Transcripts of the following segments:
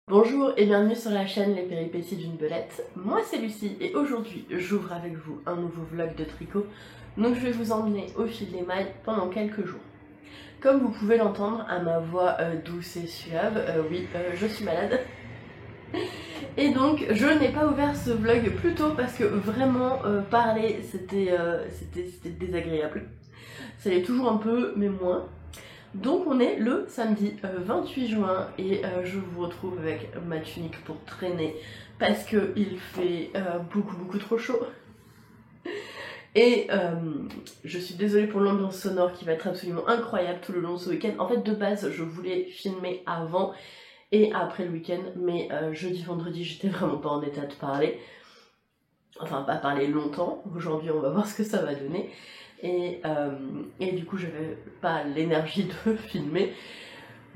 Bonjour et bienvenue sur la chaîne Les Péripéties d'une Belette. Moi c'est Lucie et aujourd'hui j'ouvre avec vous un nouveau vlog de tricot. Donc je vais vous emmener au fil des mailles pendant quelques jours. Comme vous pouvez l'entendre à ma voix douce et suave, je suis malade. Et donc je n'ai pas ouvert ce vlog plus tôt parce que vraiment parler c'était désagréable. Ça l'est toujours un peu mais moins. Donc on est le samedi 28 juin et je vous retrouve avec ma tunique pour traîner parce qu'il fait beaucoup trop chaud. Et je suis désolée pour l'ambiance sonore qui va être absolument incroyable tout le long de ce week-end. En fait de base je voulais filmer avant et après le week-end, mais jeudi, vendredi j'étais vraiment pas en état de parler. Enfin pas parler longtemps, aujourd'hui on va voir ce que ça va donner. Et du coup j'avais pas l'énergie de filmer.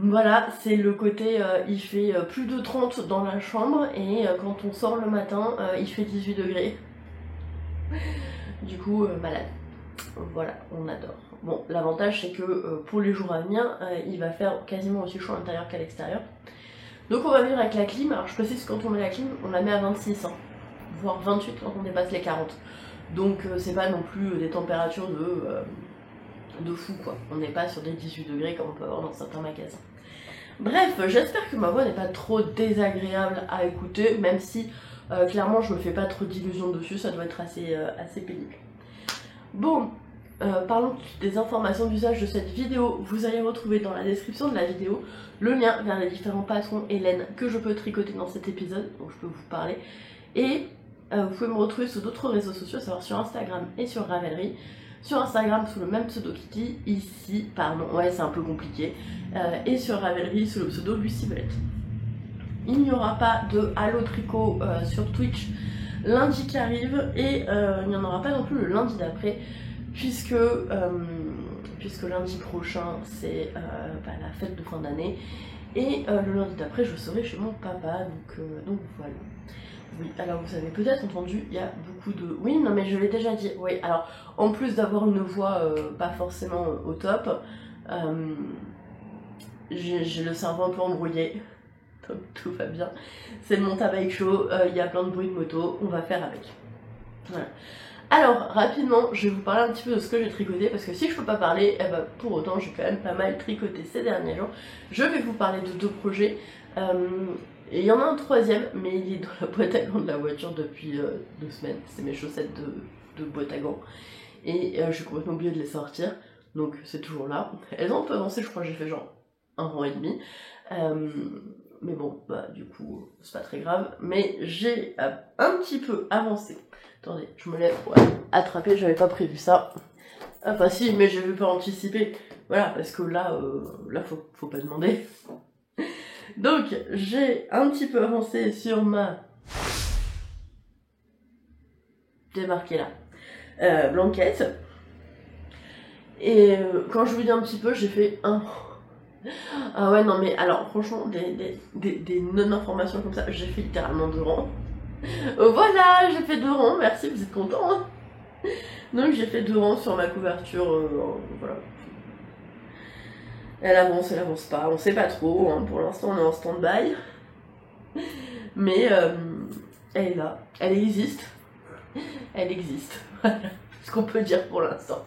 Voilà, c'est le côté il fait plus de 30 dans la chambre et quand on sort le matin il fait 18 degrés. Du coup malade. Voilà, on adore. Bon, l'avantage c'est que pour les jours à venir il va faire quasiment aussi chaud à l'intérieur qu'à l'extérieur. Donc on va vivre avec la clim. Alors je précise que quand on met la clim on la met à 26 hein, voire 28 quand on dépasse les 40. Donc c'est pas non plus des températures de fou quoi. On n'est pas sur des 18 degrés comme on peut avoir dans certains magasins. Bref, j'espère que ma voix n'est pas trop désagréable à écouter, même si clairement je me fais pas trop d'illusions dessus, ça doit être assez pénible. Bon, parlons des informations d'usage de cette vidéo. Vous allez retrouver dans la description de la vidéo le lien vers les différents patrons et laines que je peux tricoter dans cet épisode, donc je peux vous parler. Et vous pouvez me retrouver sur d'autres réseaux sociaux, à savoir sur Instagram et sur Ravelry. Sur Instagram sous le même pseudo Kitty, ici, pardon, ouais c'est un peu compliqué, et sur Ravelry sous le pseudo Lucie Belette. Il n'y aura pas de Halo Tricot sur Twitch lundi qui arrive, et il n'y en aura pas non plus le lundi d'après, puisque lundi prochain c'est la fête de fin d'année, et le lundi d'après je serai chez mon papa, donc voilà. Oui, alors vous avez peut-être entendu, il y a beaucoup de... Oui, non mais je l'ai déjà dit, oui, alors en plus d'avoir une voix pas forcément au top, j'ai le cerveau un peu embrouillé, donc tout va bien. C'est le monte à bike show, il y a plein de bruit de moto, on va faire avec. Voilà. Alors, rapidement, je vais vous parler un petit peu de ce que j'ai tricoté, parce que si je peux pas parler, eh ben, pour autant j'ai quand même pas mal tricoté ces derniers jours. Je vais vous parler de deux projets. Et il y en a un troisième, mais il est dans la boîte à gants de la voiture depuis 2 semaines. C'est mes chaussettes de boîte à gants. Et j'ai complètement oublié de les sortir, donc c'est toujours là. Elles ont un peu avancé, je crois que j'ai fait genre 1 an et demi. Mais bon, bah du coup, c'est pas très grave. Mais j'ai un petit peu avancé. Attendez, je me lève pour attraper, j'avais pas prévu ça. Enfin si, mais j'ai vu pas anticiper. Voilà, parce que là faut pas demander. Donc, j'ai un petit peu avancé sur ma... démarquée là. Blanquette. Et quand je vous dis un petit peu, j'ai fait un... Ah ouais, non mais alors, franchement, des non-informations comme ça, j'ai fait littéralement 2 rangs. Voilà, j'ai fait 2 rangs, merci, vous êtes contents hein. Donc j'ai fait 2 rangs sur ma couverture, voilà. Elle avance pas, on sait pas trop, hein. Pour l'instant on est en stand-by. Mais elle est là, elle existe. Elle existe, voilà ce qu'on peut dire pour l'instant.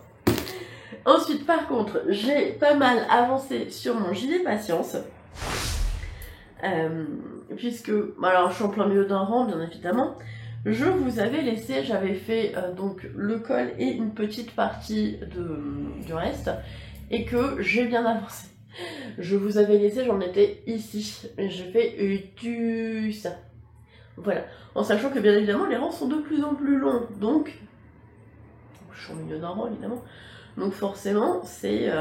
Ensuite par contre, j'ai pas mal avancé sur mon gilet patience. Puisque, alors je suis en plein milieu d'un rang bien évidemment. Je vous avais laissé, j'avais fait donc le col et une petite partie du reste. Et que j'ai bien avancé. Je vous avais laissé, j'en étais ici. J'ai fait ça. Voilà. En sachant que bien évidemment les rangs sont de plus en plus longs. Donc, je suis au milieu d'un rang évidemment. Donc forcément, c'est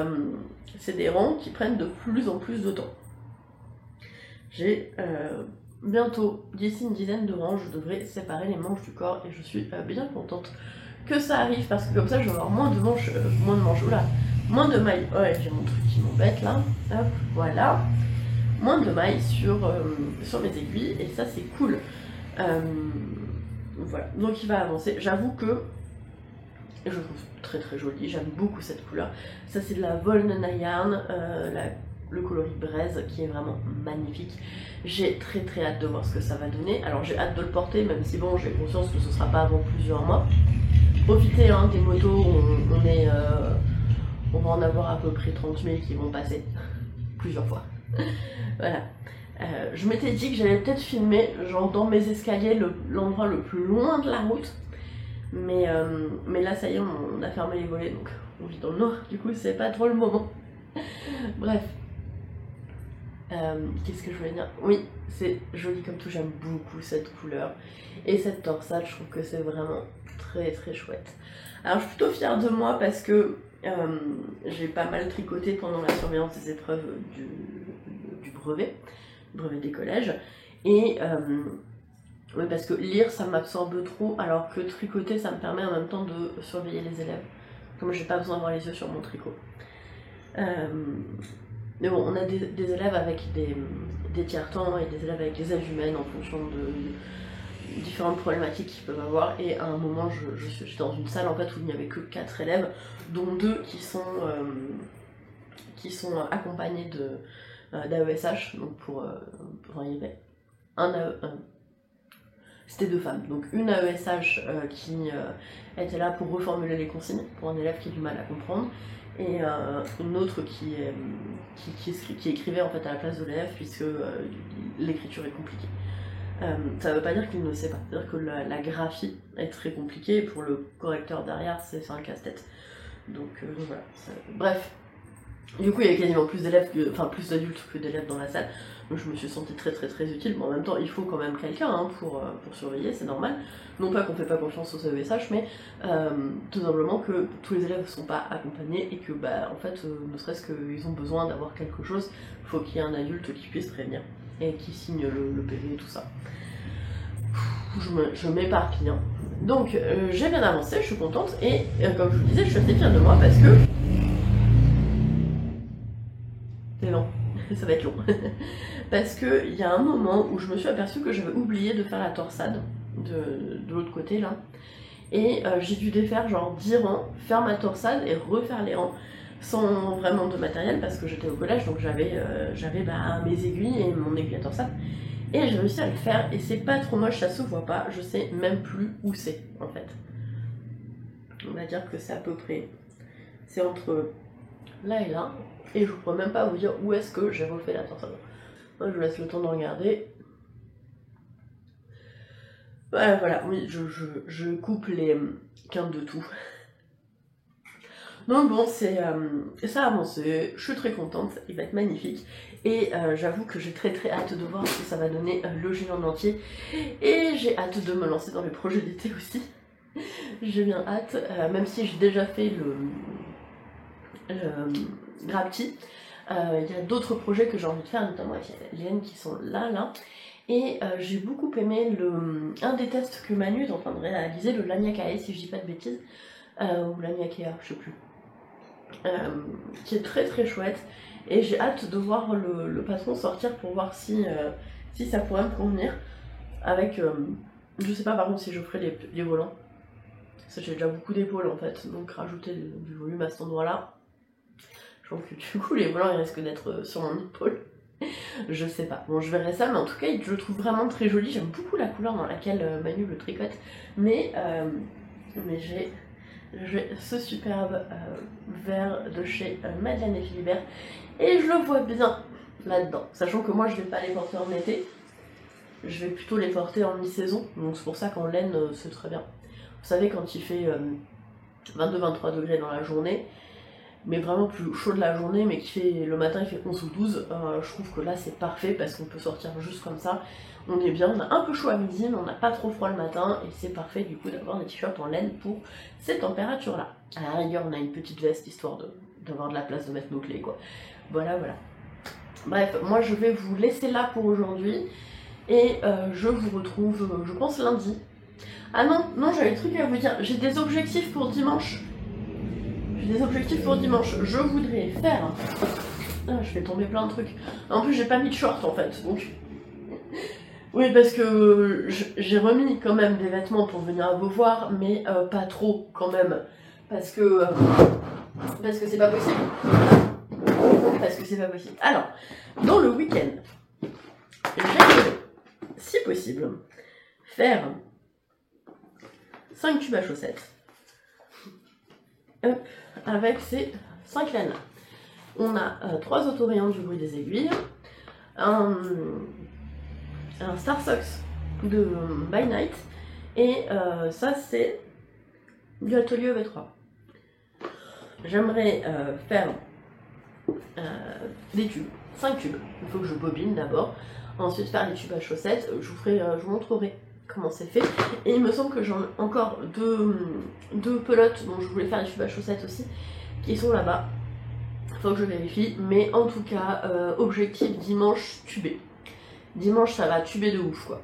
des rangs qui prennent de plus en plus de temps. J'ai bientôt d'ici une dizaine de rangs, je devrais séparer les manches du corps et je suis bien contente que ça arrive parce que comme ça je vais avoir moins de manches, oula, moins de mailles. Ouais, j'ai mon truc qui m'embête là. Hop, voilà. Moins de mailles sur mes aiguilles et ça c'est cool. Voilà, donc il va avancer. J'avoue que je le trouve très très joli, j'aime beaucoup cette couleur. Ça c'est de la Volnena Yarn, la le coloris braise qui est vraiment magnifique. J'ai très hâte de voir ce que ça va donner. Alors j'ai hâte de le porter, même si bon, j'ai conscience que ce sera pas avant plusieurs mois. Profitez hein, des motos, on va en avoir à peu près 30 000 qui vont passer plusieurs fois. Voilà. Je m'étais dit que j'allais peut-être filmer genre dans mes escaliers l'endroit le plus loin de la route, mais là ça y est, on a fermé les volets, donc on vit dans le noir, du coup c'est pas trop le moment. Bref. Qu'est-ce que je voulais dire? Oui, c'est joli comme tout, j'aime beaucoup cette couleur. Et cette torsade, je trouve que c'est vraiment très chouette. Alors je suis plutôt fière de moi parce que j'ai pas mal tricoté pendant la surveillance des épreuves du brevet des collèges. Et oui, parce que lire ça m'absorbe trop, alors que tricoter ça me permet en même temps de surveiller les élèves. Comme j'ai pas besoin d'avoir les yeux sur mon tricot. Mais bon, on a des élèves avec des tiers-temps et des élèves avec des aides humaines en fonction de différentes problématiques qu'ils peuvent avoir. Et à un moment, j'étais dans une salle en fait où il n'y avait que 4 élèves, dont 2 qui sont accompagnés d'AESH. Donc il y avait c'était 2 femmes. Donc une AESH qui était là pour reformuler les consignes pour un élève qui a du mal à comprendre. Et une autre qui écrivait en fait à la place de l'élève puisque l'écriture est compliquée. Ça veut pas dire qu'il ne sait pas, c'est-à-dire que la graphie est très compliquée et pour le correcteur derrière c'est un casse-tête. Donc voilà. Bref. Du coup il y avait quasiment plus d'adultes que d'élèves dans la salle. Donc je me suis sentie très utile, mais en même temps il faut quand même quelqu'un hein, pour surveiller, c'est normal. Non pas qu'on fait pas confiance aux AESH, mais tout simplement que tous les élèves ne sont pas accompagnés et que en fait, ne serait-ce qu'ils ont besoin d'avoir quelque chose, il faut qu'il y ait un adulte qui puisse prévenir et qui signe le PV et tout ça. Je m'éparpille. Hein. Donc j'ai bien avancé, je suis contente et comme je vous disais, je suis assez fière de moi parce que... C'est long. Ça va être long. Parce qu'il y a un moment où je me suis aperçue que j'avais oublié de faire la torsade de l'autre côté là. Et j'ai dû défaire genre 10 rangs, faire ma torsade et refaire les rangs sans vraiment de matériel parce que j'étais au collège donc j'avais mes aiguilles et mon aiguille à torsade. Et j'ai réussi à le faire et c'est pas trop moche, ça se voit pas, je sais même plus où c'est en fait. On va dire que c'est à peu près, c'est entre là et là. Et je pourrais même pas vous dire où est-ce que j'ai refait la torsade. Moi, je vous laisse le temps de regarder. Ouais, voilà, oui, je coupe les quintes de tout. Donc bon, ça a avancé, je suis très contente, il va être magnifique. Et j'avoue que j'ai très hâte de voir ce que ça va donner le géant entier. Et j'ai hâte de me lancer dans les projets d'été aussi. J'ai bien hâte, même si j'ai déjà fait le Grapti. Il y a d'autres projets que j'ai envie de faire, notamment avec les laines qui sont là. Et j'ai beaucoup aimé un des tests que Manu est en train de réaliser, le Laniakae, si je dis pas de bêtises, ou Laniakea, je sais plus, qui est très chouette. Et j'ai hâte de voir le patron sortir pour voir si ça pourrait me convenir. Avec, je sais pas par contre si je ferai les volants. Ça, j'ai déjà beaucoup d'épaules en fait, donc rajouter du volume à cet endroit-là. Je pense que du coup les volants ils risquent d'être sur mon épaule. Je sais pas, bon je verrai ça, mais en tout cas je le trouve vraiment très joli. J'aime beaucoup la couleur dans laquelle Manu le tricote, mais j'ai ce superbe vert de chez Madeleine et Philibert et je le vois bien là-dedans, sachant que moi je vais pas les porter en été, je vais plutôt les porter en mi-saison, donc c'est pour ça qu'en laine c'est très bien. Vous savez quand il fait 22-23 degrés dans la journée, mais vraiment plus chaud de la journée, mais qui fait le matin il fait 11 ou 12, je trouve que là c'est parfait parce qu'on peut sortir juste comme ça, on est bien, on a un peu chaud à midi mais on n'a pas trop froid le matin et c'est parfait du coup d'avoir des t-shirts en laine pour ces températures là. À la rigueur on a une petite veste histoire d'avoir de la place de mettre nos clés quoi. Voilà. Bref, moi je vais vous laisser là pour aujourd'hui et je vous retrouve je pense lundi. Ah non j'avais le truc à vous dire, j'ai des objectifs pour dimanche. Je voudrais faire... Ah, je fais tomber plein de trucs. En plus, j'ai pas mis de short en fait, donc... Oui, parce que j'ai remis quand même des vêtements pour venir à vous voir, mais pas trop quand même. Parce que c'est pas possible. parce que c'est pas possible. Alors, dans le week-end, j'aimerais, si possible, faire 5 tubes à chaussettes. Hop, avec ces 5 laines. On a 3 autorayons du bruit des aiguilles, un Star Sox de By Night, et ça c'est du atelier EV3. J'aimerais faire des tubes, 5 tubes. Il faut que je bobine d'abord, ensuite faire les tubes à chaussettes. Je vous montrerai comment c'est fait. Et il me semble que j'en ai encore deux pelotes dont je voulais faire les tubes à chaussettes aussi, qui sont là-bas. Faut que je vérifie, mais en tout cas, objectif dimanche tubé. Dimanche ça va tuber de ouf quoi.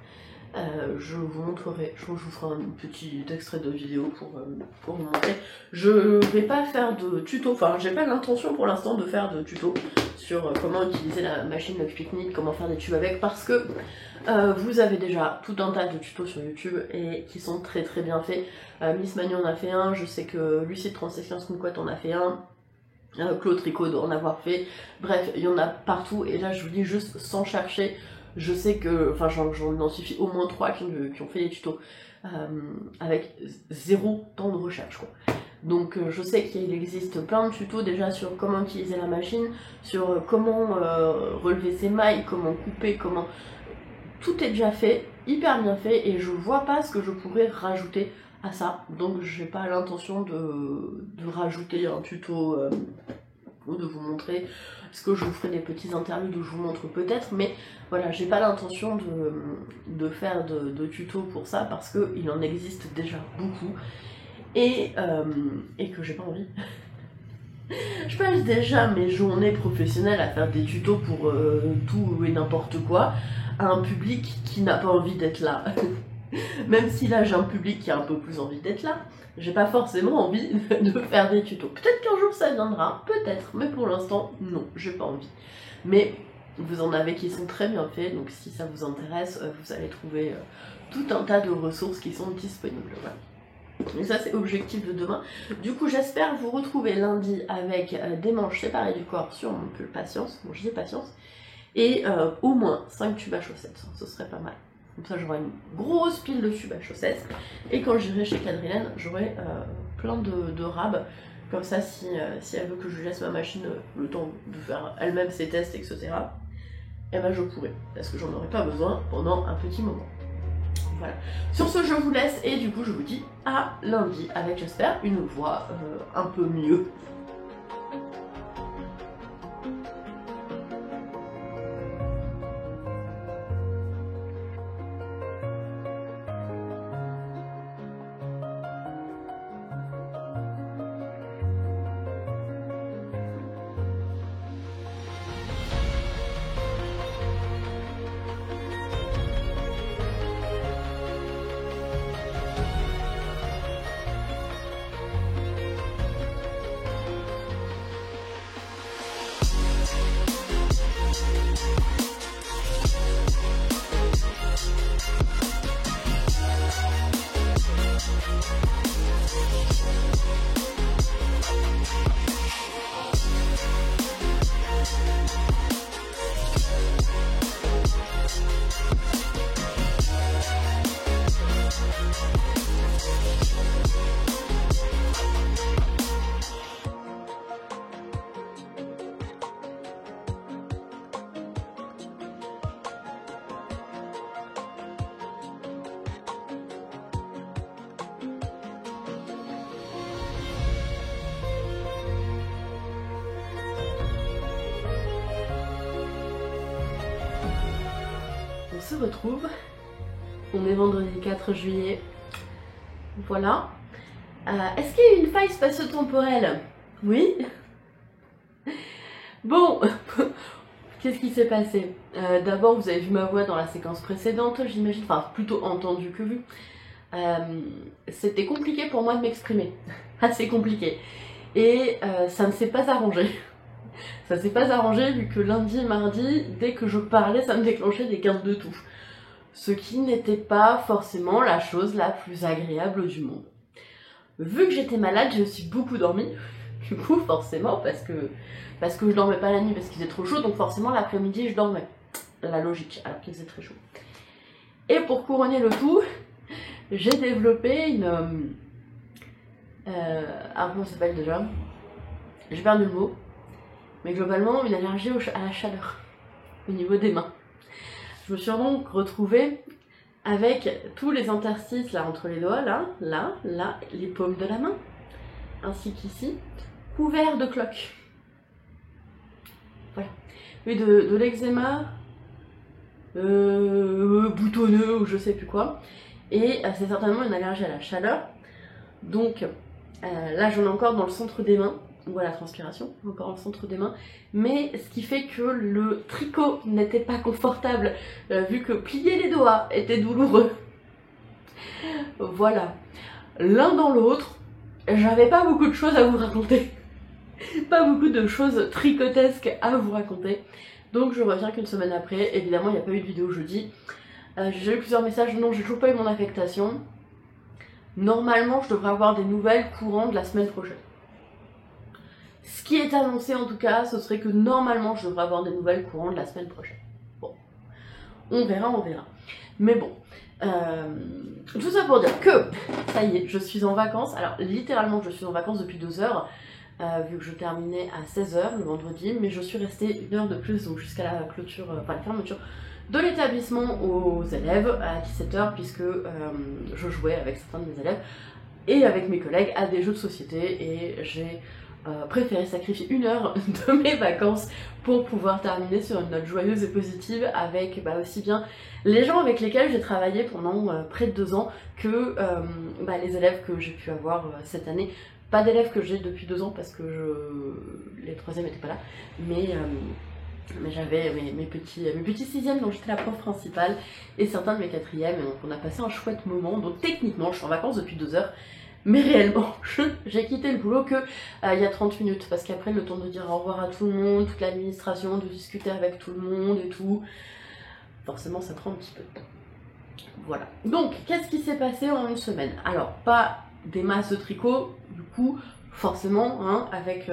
Je vous montrerai, je vous ferai un petit extrait de vidéo pour vous montrer. Je vais pas faire de tuto, enfin j'ai pas l'intention pour l'instant de faire de tuto sur comment utiliser la machine Love Picnic, comment faire des tubes avec, parce que vous avez déjà tout un tas de tutos sur YouTube et qui sont très très bien faits. Miss Manu en a fait un, je sais que Lucie de Transection Sneakwat en a fait un. Claude Tricot doit en avoir fait, bref, il y en a partout, et là je vous dis juste sans chercher, je sais que, enfin j'en identifie au moins 3 qui ont fait des tutos avec 0 temps de recherche quoi. Donc je sais qu'il existe plein de tutos déjà sur comment utiliser la machine, sur comment relever ses mailles, comment couper, comment... Tout est déjà fait, hyper bien fait, et je vois pas ce que je pourrais rajouter à ça, donc j'ai pas l'intention de rajouter un tuto ou de vous montrer, parce que je vous ferai des petits interludes où je vous montre peut-être, mais voilà, j'ai pas l'intention de faire de tuto pour ça, parce qu'il en existe déjà beaucoup, et que j'ai pas envie. Je passe déjà mes journées professionnelles à faire des tutos pour tout et n'importe quoi, à un public qui n'a pas envie d'être là. Même si là j'ai un public qui a un peu plus envie d'être là, j'ai pas forcément envie de faire des tutos. Peut-être qu'un jour ça viendra, peut-être, mais pour l'instant, non, j'ai pas envie. Mais vous en avez qui sont très bien faits, donc si ça vous intéresse, vous allez trouver tout un tas de ressources qui sont disponibles. Voilà. Donc ça c'est objectif de demain. Du coup j'espère vous retrouver lundi avec des manches séparées du corps sur mon pull Patience, bon je dis Patience, et au moins 5 tubes à chaussettes, ce serait pas mal. Comme ça j'aurai une grosse pile de tubes à chaussettes, et quand j'irai chez Quadrilène j'aurai plein de rabs, comme ça si elle veut que je laisse ma machine le temps de faire elle-même ses tests etc, et ben je pourrai, parce que j'en aurai pas besoin pendant un petit moment. Voilà. Sur ce je vous laisse, et du coup je vous dis à lundi avec, j'espère, une voix un peu mieux. On se retrouve, on est vendredi 4 juillet, voilà. Est-ce qu'il y a eu une faille spatio-temporelle? Oui. Bon, qu'est-ce qui s'est passé? D'abord vous avez vu ma voix dans la séquence précédente, j'imagine, enfin plutôt entendu que vu. C'était compliqué pour moi de m'exprimer, assez compliqué, et ça ne s'est pas arrangé. Ça s'est pas arrangé vu que lundi et mardi, dès que je parlais, ça me déclenchait des quintes de toux. Ce qui n'était pas forcément la chose la plus agréable du monde. Vu que j'étais malade, j'ai aussi beaucoup dormi. Du coup, forcément, parce que je dormais pas la nuit parce qu'il faisait trop chaud, donc forcément l'après-midi je dormais. La logique, alors qu'il faisait très chaud. Et pour couronner le tout, j'ai développé une... comment ça s'appelle déjà? J'ai perdu le mot. Mais globalement, une allergie à la chaleur. Au niveau des mains. Je me suis donc retrouvée avec tous les interstices là entre les doigts, là, les paumes de la main, ainsi qu'ici, couverts de cloques. Voilà. Oui, de l'eczéma boutonneux ou je sais plus quoi. Et c'est certainement une allergie à la chaleur. Donc là, j'en ai encore dans le centre des mains. On voit la transpiration, encore dans le centre des mains. Mais ce qui fait que le tricot n'était pas confortable, vu que plier les doigts était douloureux. Voilà. L'un dans l'autre, j'avais pas beaucoup de choses à vous raconter. Pas beaucoup de choses tricotesques à vous raconter. Donc je reviens qu'une semaine après. Évidemment, il n'y a pas eu de vidéo jeudi. J'ai eu plusieurs messages. Non, j'ai toujours pas eu mon affectation. Normalement, je devrais avoir des nouvelles courant de la semaine prochaine. Ce qui est annoncé en tout cas, ce serait que normalement, je devrais avoir des nouvelles courant de la semaine prochaine. Bon, on verra, on verra. Mais bon, tout ça pour dire que, ça y est, je suis en vacances. Alors littéralement, je suis en vacances depuis 2 heures. Vu que je terminais à 16 h le vendredi, mais je suis restée 1 heure de plus, donc jusqu'à la clôture, enfin la fermeture de l'établissement aux élèves à 17 h, puisque je jouais avec certains de mes élèves et avec mes collègues à des jeux de société, et j'ai préféré sacrifier 1 heure de mes vacances pour pouvoir terminer sur une note joyeuse et positive avec aussi bien les gens avec lesquels j'ai travaillé pendant près de 2 ans que les élèves que j'ai pu avoir cette année. Pas d'élèves que j'ai depuis 2 ans parce que les 3e n'étaient pas là, mais j'avais mes petits 6e dont j'étais la prof principale et certains de mes 4e, et donc on a passé un chouette moment. Donc techniquement je suis en vacances depuis 2 heures, mais réellement j'ai quitté le boulot que il y a 30 minutes, parce qu'après le temps de dire au revoir à tout le monde, toute l'administration, de discuter avec tout le monde et tout, forcément ça prend un petit peu de temps. Voilà. Donc qu'est-ce qui s'est passé en une semaine? Alors pas des masses de tricot, du coup, forcément, hein, avec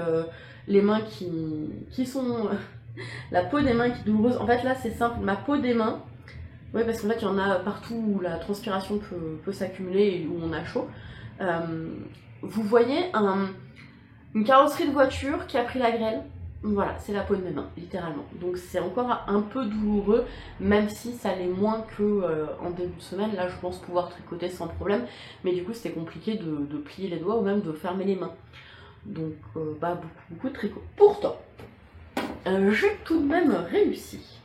les mains qui sont... la peau des mains qui est douloureuse. En fait, là, c'est simple, ma peau des mains, oui, parce qu'en fait, il y en a partout où la transpiration peut s'accumuler et où on a chaud. Vous voyez une carrosserie de voiture qui a pris la grêle. Voilà, c'est la peau de mes mains, littéralement. Donc c'est encore un peu douloureux, même si ça l'est moins que en début de semaine. Là, je pense pouvoir tricoter sans problème, mais du coup, c'était compliqué de plier les doigts ou même de fermer les mains. Donc, beaucoup de tricot. Pourtant, j'ai tout de même réussi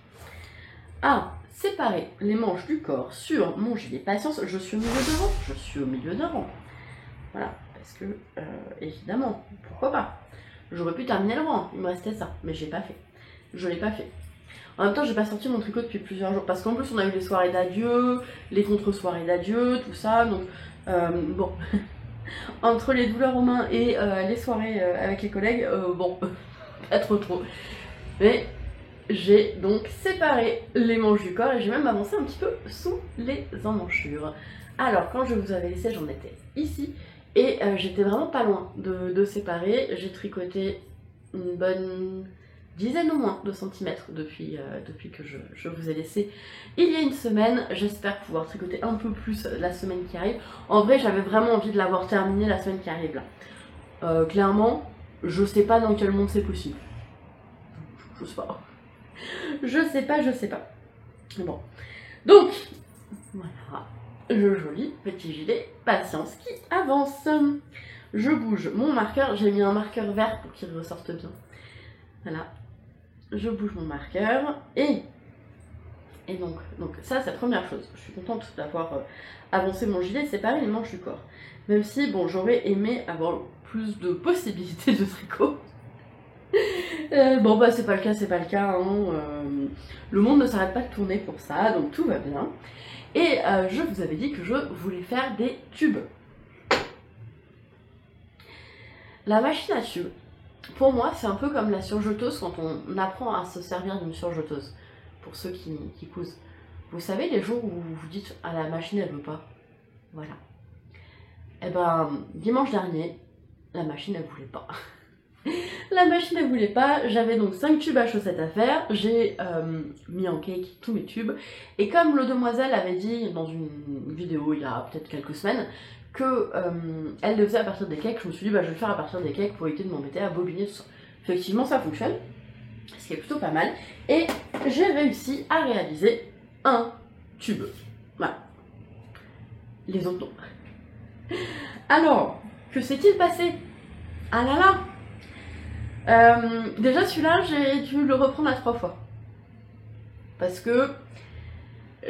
à séparer les manches du corps sur mon gilet. Patience, je suis au milieu de rang. Je suis au milieu d'un rang. Voilà, parce que, évidemment, pourquoi pas. J'aurais pu terminer le rang, il me restait ça, mais j'ai pas fait. Je l'ai pas fait. En même temps, j'ai pas sorti mon tricot depuis plusieurs jours, parce qu'en plus on a eu les soirées d'adieu, les contre-soirées d'adieu, tout ça, donc bon. Entre les douleurs aux mains et les soirées avec les collègues, bon, pas trop. Mais j'ai donc séparé les manches du corps et j'ai même avancé un petit peu sous les emmanchures. Alors, quand je vous avais laissé, j'en étais ici. Et j'étais vraiment pas loin de séparer. J'ai tricoté une bonne dizaine au moins de centimètres depuis que je vous ai laissé il y a une semaine. J'espère pouvoir tricoter un peu plus la semaine qui arrive. En vrai, j'avais vraiment envie de l'avoir terminé la semaine qui arrive là. Clairement, je sais pas dans quel monde c'est possible. Je sais pas. Je sais pas. Bon. Donc, voilà. Le joli petit gilet patience qui avance. Je bouge mon marqueur, j'ai mis un marqueur vert pour qu'il ressorte bien. Voilà, je bouge mon marqueur et donc ça c'est la première chose. Je suis contente d'avoir avancé mon gilet, séparé les manches du corps. Même si bon, j'aurais aimé avoir plus de possibilités de tricot. Bon bah c'est pas le cas, hein. Le monde ne s'arrête pas de tourner pour ça, donc tout va bien. Et je vous avais dit que je voulais faire des tubes. La machine à tubes, pour moi, c'est un peu comme la surjeteuse quand on apprend à se servir d'une surjeteuse. Pour ceux qui cousent. Vous savez, les jours où vous vous dites « Ah, la machine, elle veut pas ». Voilà. Et ben, dimanche dernier, la machine, elle voulait pas. La machine ne voulait pas, j'avais donc 5 tubes à chaussettes à faire, j'ai mis en cake tous mes tubes, et comme le demoiselle avait dit dans une vidéo il y a peut-être quelques semaines, que elle le faisait à partir des cakes, je me suis dit bah je vais le faire à partir des cakes pour éviter de m'embêter à bobiner tout ça. Effectivement ça fonctionne, ce qui est plutôt pas mal, et j'ai réussi à réaliser un tube. Voilà. Les autres non. Alors, que s'est-il passé? Ah là là! Déjà celui-là j'ai dû le reprendre à 3 fois parce que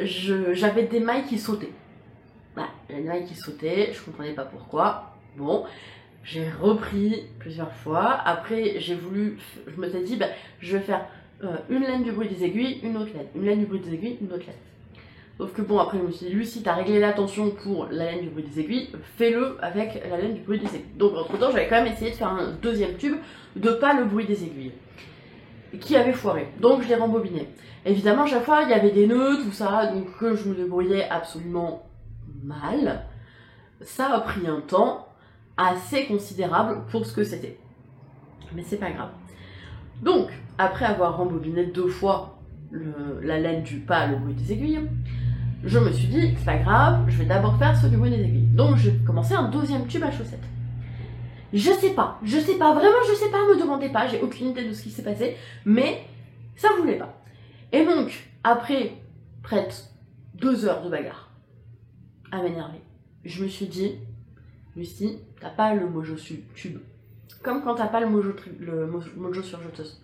j'avais des mailles qui sautaient. Voilà, il y a des mailles qui sautaient, je comprenais pas pourquoi. Bon, j'ai repris plusieurs fois. Après j'ai voulu, je me suis dit bah, je vais faire une laine du bruit des aiguilles, une autre laine, une laine du bruit des aiguilles, une autre laine. Sauf que bon, après je me suis dit, Lucie, t'as réglé la tension pour la laine du bruit des aiguilles, fais-le avec la laine du bruit des aiguilles. Donc entre temps, j'avais quand même essayé de faire un deuxième tube de pas le bruit des aiguilles, qui avait foiré. Donc je l'ai rembobiné. Évidemment, à chaque fois, il y avait des nœuds, tout ça, donc que je me débrouillais absolument mal. Ça a pris un temps assez considérable pour ce que c'était. Mais c'est pas grave. Donc, après avoir rembobiné 2 fois la laine du pas, le bruit des aiguilles, je me suis dit, c'est pas grave, je vais d'abord faire ce du bruit des aiguilles. Donc j'ai commencé un deuxième tube à chaussettes. Je sais pas, vraiment je sais pas, me demandez pas, j'ai aucune idée de ce qui s'est passé, mais ça voulait pas. Et donc, après près de 2 heures de bagarre, à m'énerver, je me suis dit, Lucie, t'as pas le mojo tube. Comme quand t'as pas le mojo surjeteuse.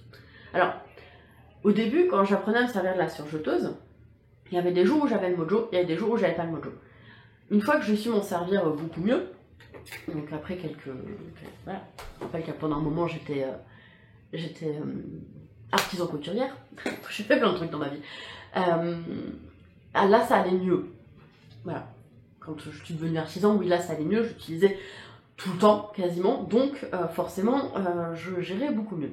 Alors, au début, quand j'apprenais à me servir de la surjeteuse, il y avait des jours où j'avais le mojo, il y avait des jours où j'avais pas le mojo. Une fois que j'ai su m'en servir beaucoup mieux, donc après voilà, je rappelle qu'à pendant un moment j'étais artisan couturière, j'ai fait plein de trucs dans ma vie. Là ça allait mieux. Voilà. Quand je suis devenue artisan, oui là ça allait mieux, j'utilisais tout le temps quasiment, donc forcément je gérais beaucoup mieux.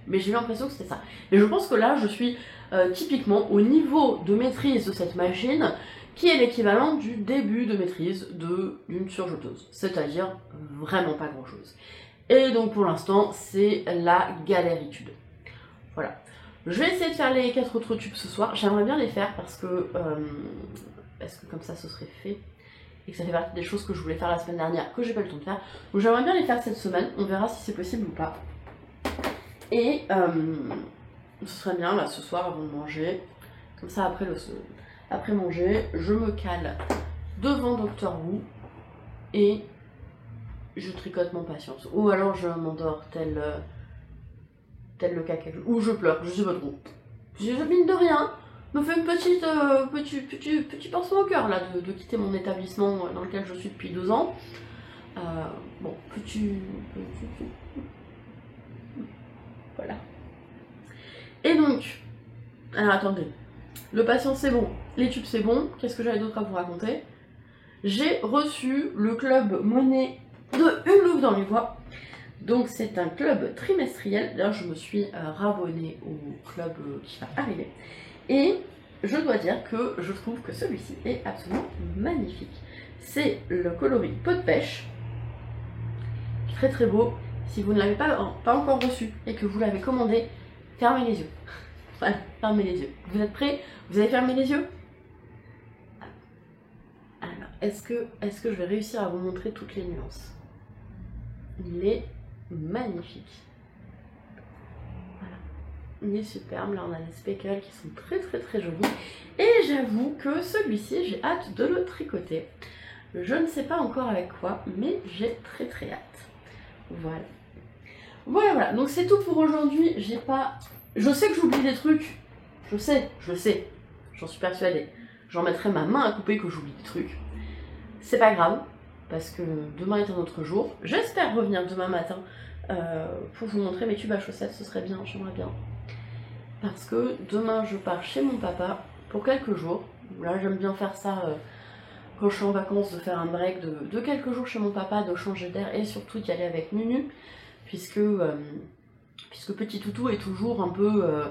Mais j'ai eu l'impression que c'était ça. Et je pense que là, je suis typiquement au niveau de maîtrise de cette machine qui est l'équivalent du début de maîtrise d'une surjeteuse. C'est-à-dire vraiment pas grand-chose. Et donc pour l'instant, c'est la galéritude. Voilà. Je vais essayer de faire les 4 autres tubes ce soir. J'aimerais bien les faire parce que comme ça, ce serait fait. Et que ça fait partie des choses que je voulais faire la semaine dernière, que j'ai pas eu le temps de faire. Donc j'aimerais bien les faire cette semaine. On verra si c'est possible ou pas. Et ce serait bien là ce soir avant de manger, comme ça après manger, je me cale devant Doctor Who et je tricote mon patience. Ou alors je m'endors tel le caca, ou je pleure, je sais pas trop. Je mine de rien, me fais une petit pincement au cœur là de quitter mon établissement dans lequel je suis depuis 2 ans. Bon, voilà. Et donc, alors attendez, le patient c'est bon, les tubes c'est bon, qu'est-ce que j'avais d'autre à vous raconter? J'ai reçu le club monnaie de Une Louve dans les Bois. Donc c'est un club trimestriel, d'ailleurs je me suis rabonnée au club qui va arriver. Et je dois dire que je trouve que celui-ci est absolument magnifique. C'est le coloris Peau de pêche, très très beau. Si vous ne l'avez pas encore reçu et que vous l'avez commandé, fermez les yeux. Voilà, fermez les yeux. Vous êtes prêts? Vous avez fermé les yeux? Alors, est-ce que je vais réussir à vous montrer toutes les nuances? Il est magnifique. Voilà. Il est superbe. Là, on a des speckles qui sont très très très jolis. Et j'avoue que celui-ci, j'ai hâte de le tricoter. Je ne sais pas encore avec quoi, mais j'ai très très hâte. Voilà. Voilà, donc c'est tout pour aujourd'hui. Je sais que j'oublie des trucs. Je sais. J'en suis persuadée. J'en mettrai ma main à couper que j'oublie des trucs. C'est pas grave, parce que demain est un autre jour. J'espère revenir demain matin pour vous montrer mes tubes à chaussettes. Ce serait bien, j'aimerais bien. Parce que demain, je pars chez mon papa pour quelques jours. Là, j'aime bien faire ça quand je suis en vacances, de faire un break de quelques jours chez mon papa, de changer d'air et surtout d'y aller avec Nunu. Puisque Petit Toutou est toujours un peu...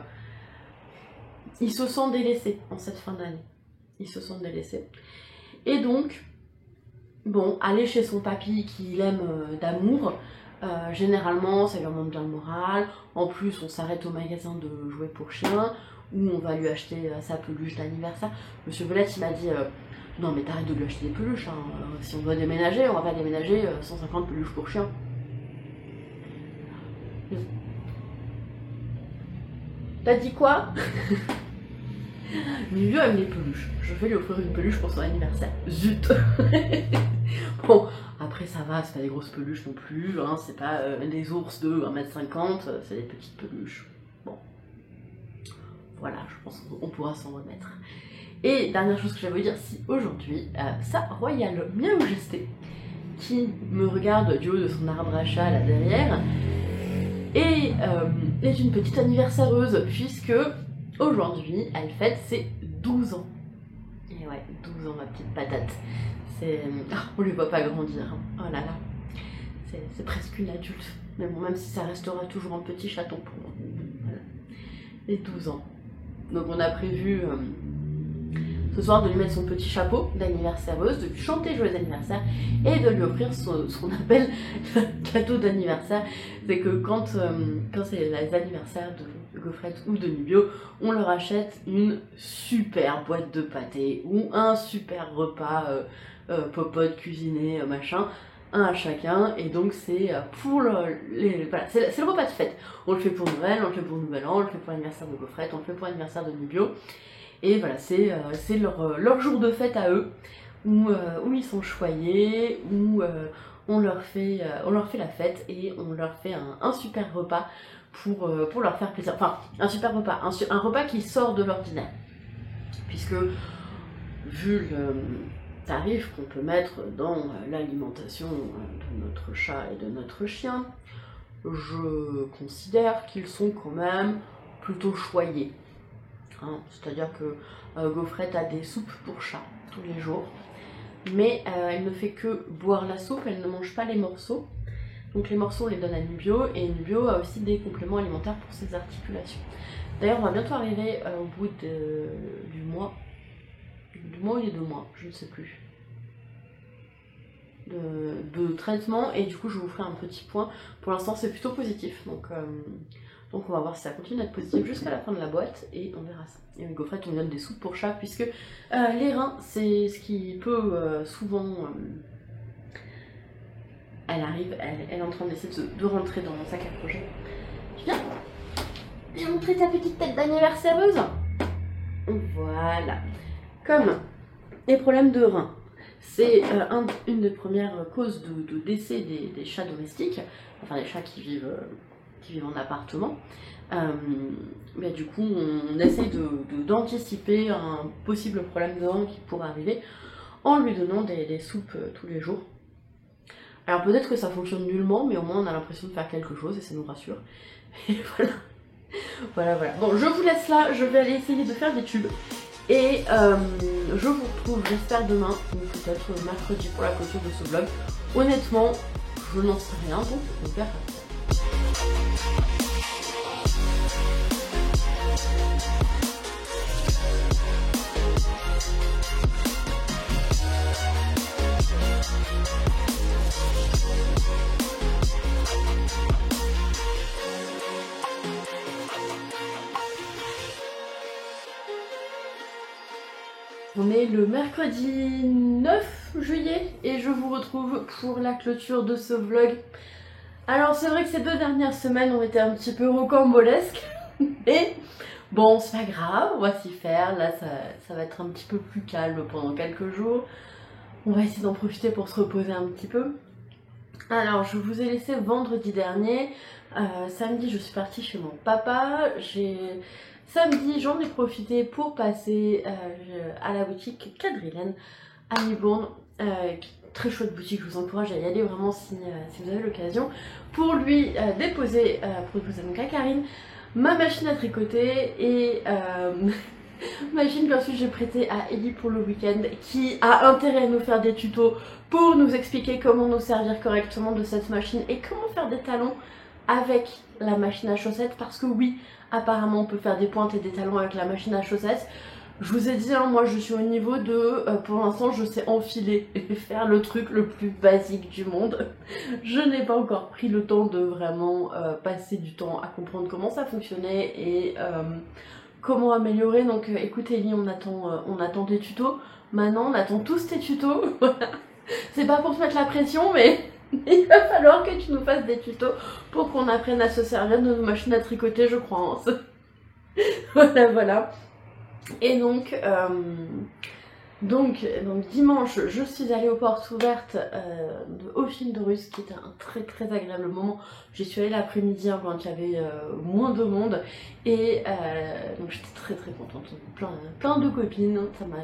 il se sent délaissé en cette fin d'année. Il se sent délaissé. Et donc, bon, aller chez son papy qu'il aime d'amour, Généralement ça lui remonte bien le moral. En plus on s'arrête au magasin de jouets pour chiens où on va lui acheter sa peluche d'anniversaire. Monsieur Belette il m'a dit non mais t'arrêtes de lui acheter des peluches, hein. Si on doit déménager, on va pas déménager 150 peluches pour chiens. T'as dit quoi? Mivio aime les peluches. Je vais lui offrir une peluche pour son anniversaire. Zut. Bon, après ça va, c'est pas des grosses peluches non plus, hein, c'est pas des ours de 1m50, c'est des petites peluches. Bon. Voilà, je pense qu'on pourra s'en remettre. Et dernière chose que j'avais à vous dire, si aujourd'hui, sa royale Miaou Majesté, qui me regarde du haut de son arbre à chat là derrière, et est une petite anniversaireuse, puisque aujourd'hui, elle fête ses 12 ans. Et ouais, 12 ans, ma petite patate. On lui voit pas grandir, hein. Oh là là. C'est presque une adulte. Mais bon, même si ça restera toujours un petit chaton pour moi. Voilà. Les 12 ans. Donc on a prévu ce soir de lui mettre son petit chapeau d'anniversaireuse, de lui chanter joyeux anniversaire et de lui offrir ce qu'on appelle le cadeau d'anniversaire. C'est que quand c'est les anniversaires de Gaufrette ou de Nubio, on leur achète une super boîte de pâté ou un super repas popote, cuisiné, machin, un à chacun, et donc c'est pour voilà, c'est le repas de fête. On le fait pour Noël, on le fait pour Nouvel An, on le fait pour l'anniversaire de Gaufrette, on le fait pour l'anniversaire de Nubio. Et voilà, c'est leur jour de fête à eux, où ils sont choyés, où on leur fait la fête et on leur fait un super repas pour leur faire plaisir. Enfin, un super repas, un repas qui sort de l'ordinaire. Puisque, vu le tarif qu'on peut mettre dans l'alimentation de notre chat et de notre chien, je considère qu'ils sont quand même plutôt choyés. Hein, c'est-à-dire que Gaufrette a des soupes pour chat tous les jours, mais elle ne fait que boire la soupe, elle ne mange pas les morceaux. Donc les morceaux on les donne à Nubio, et Nubio a aussi des compléments alimentaires pour ses articulations. D'ailleurs on va bientôt arriver au bout du mois ou des 2 mois, je ne sais plus, de traitement, et du coup je vous ferai un petit point. Pour l'instant c'est plutôt positif, donc on va voir si ça continue d'être positif jusqu'à la fin de la boîte, et on verra ça. Et avec Gaufrette on lui donne des soupes pour chat, puisque les reins c'est ce qui peut souvent... elle arrive, elle est en train d'essayer de rentrer dans mon sac à projet. Viens montrer ta petite tête d'anniversaireuse. Voilà. Comme les problèmes de reins, c'est une des premières causes de décès des chats domestiques, enfin des chats qui vivent en appartement. Mais du coup, on essaie d'anticiper un possible problème de reins qui pourrait arriver en lui donnant des soupes tous les jours. Alors peut-être que ça fonctionne nullement, mais au moins on a l'impression de faire quelque chose et ça nous rassure. Et voilà. Voilà. Bon, je vous laisse là, je vais aller essayer de faire des tubes. Et je vous retrouve, j'espère, demain, ou peut-être mercredi pour la clôture de ce vlog. Honnêtement, je n'en sais rien, donc on verra. On est le mercredi 9 juillet et je vous retrouve pour la clôture de ce vlog. Alors c'est vrai que ces 2 dernières semaines ont été un petit peu rocambolesques, mais bon c'est pas grave, on va s'y faire. Là ça va être un petit peu plus calme pendant quelques jours. On va essayer d'en profiter pour se reposer un petit peu. Alors je vous ai laissé vendredi dernier, samedi je suis partie chez mon papa. Samedi, j'en ai profité pour passer à la boutique Quadrilène à Libourne. Très chouette boutique, je vous encourage à y aller vraiment si vous avez l'occasion. Pour lui déposer donc à Karine ma machine à tricoter et machine qu'ensuite j'ai prêtée à Ellie pour le week-end, qui a intérêt à nous faire des tutos pour nous expliquer comment nous servir correctement de cette machine et comment faire des talons avec la machine à chaussettes, parce que oui, apparemment on peut faire des pointes et des talons avec la machine à chaussettes. Je vous ai dit, hein, moi je suis au niveau de, pour l'instant je sais enfiler et faire le truc le plus basique du monde. Je n'ai pas encore pris le temps de vraiment passer du temps à comprendre comment ça fonctionnait et comment améliorer. Donc écoute Ellie, on attend tes tutos. Maintenant on attend tous tes tutos. C'est pas pour te mettre la pression, mais il va falloir que tu nous fasses des tutos pour qu'on apprenne à se servir de nos machines à tricoter, je crois. Hein. Voilà. Et donc dimanche, je suis allée aux portes ouvertes au film de Russe, qui était un très très agréable moment. J'y suis allée l'après-midi hein, quand il y avait moins de monde. Et donc j'étais très très contente. Plein de copines, ça m'a...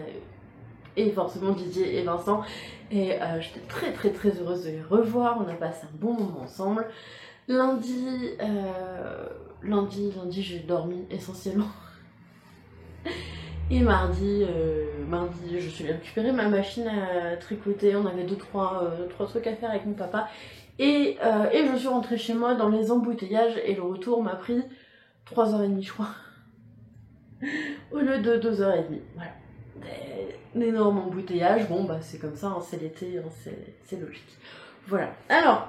Et forcément Didier et Vincent. Et j'étais très très très heureuse de les revoir. On a passé un bon moment ensemble. Lundi, j'ai dormi essentiellement. Et mardi, je suis allée récupérer ma machine à tricoter. On avait deux trois trucs à faire avec mon papa. Et je suis rentrée chez moi dans les embouteillages. Et le retour m'a pris 3h30, je crois. Au lieu de 2h30. Voilà. Un énorme embouteillage. Bon, bah c'est comme ça, hein, c'est l'été, hein, c'est logique. Voilà. Alors,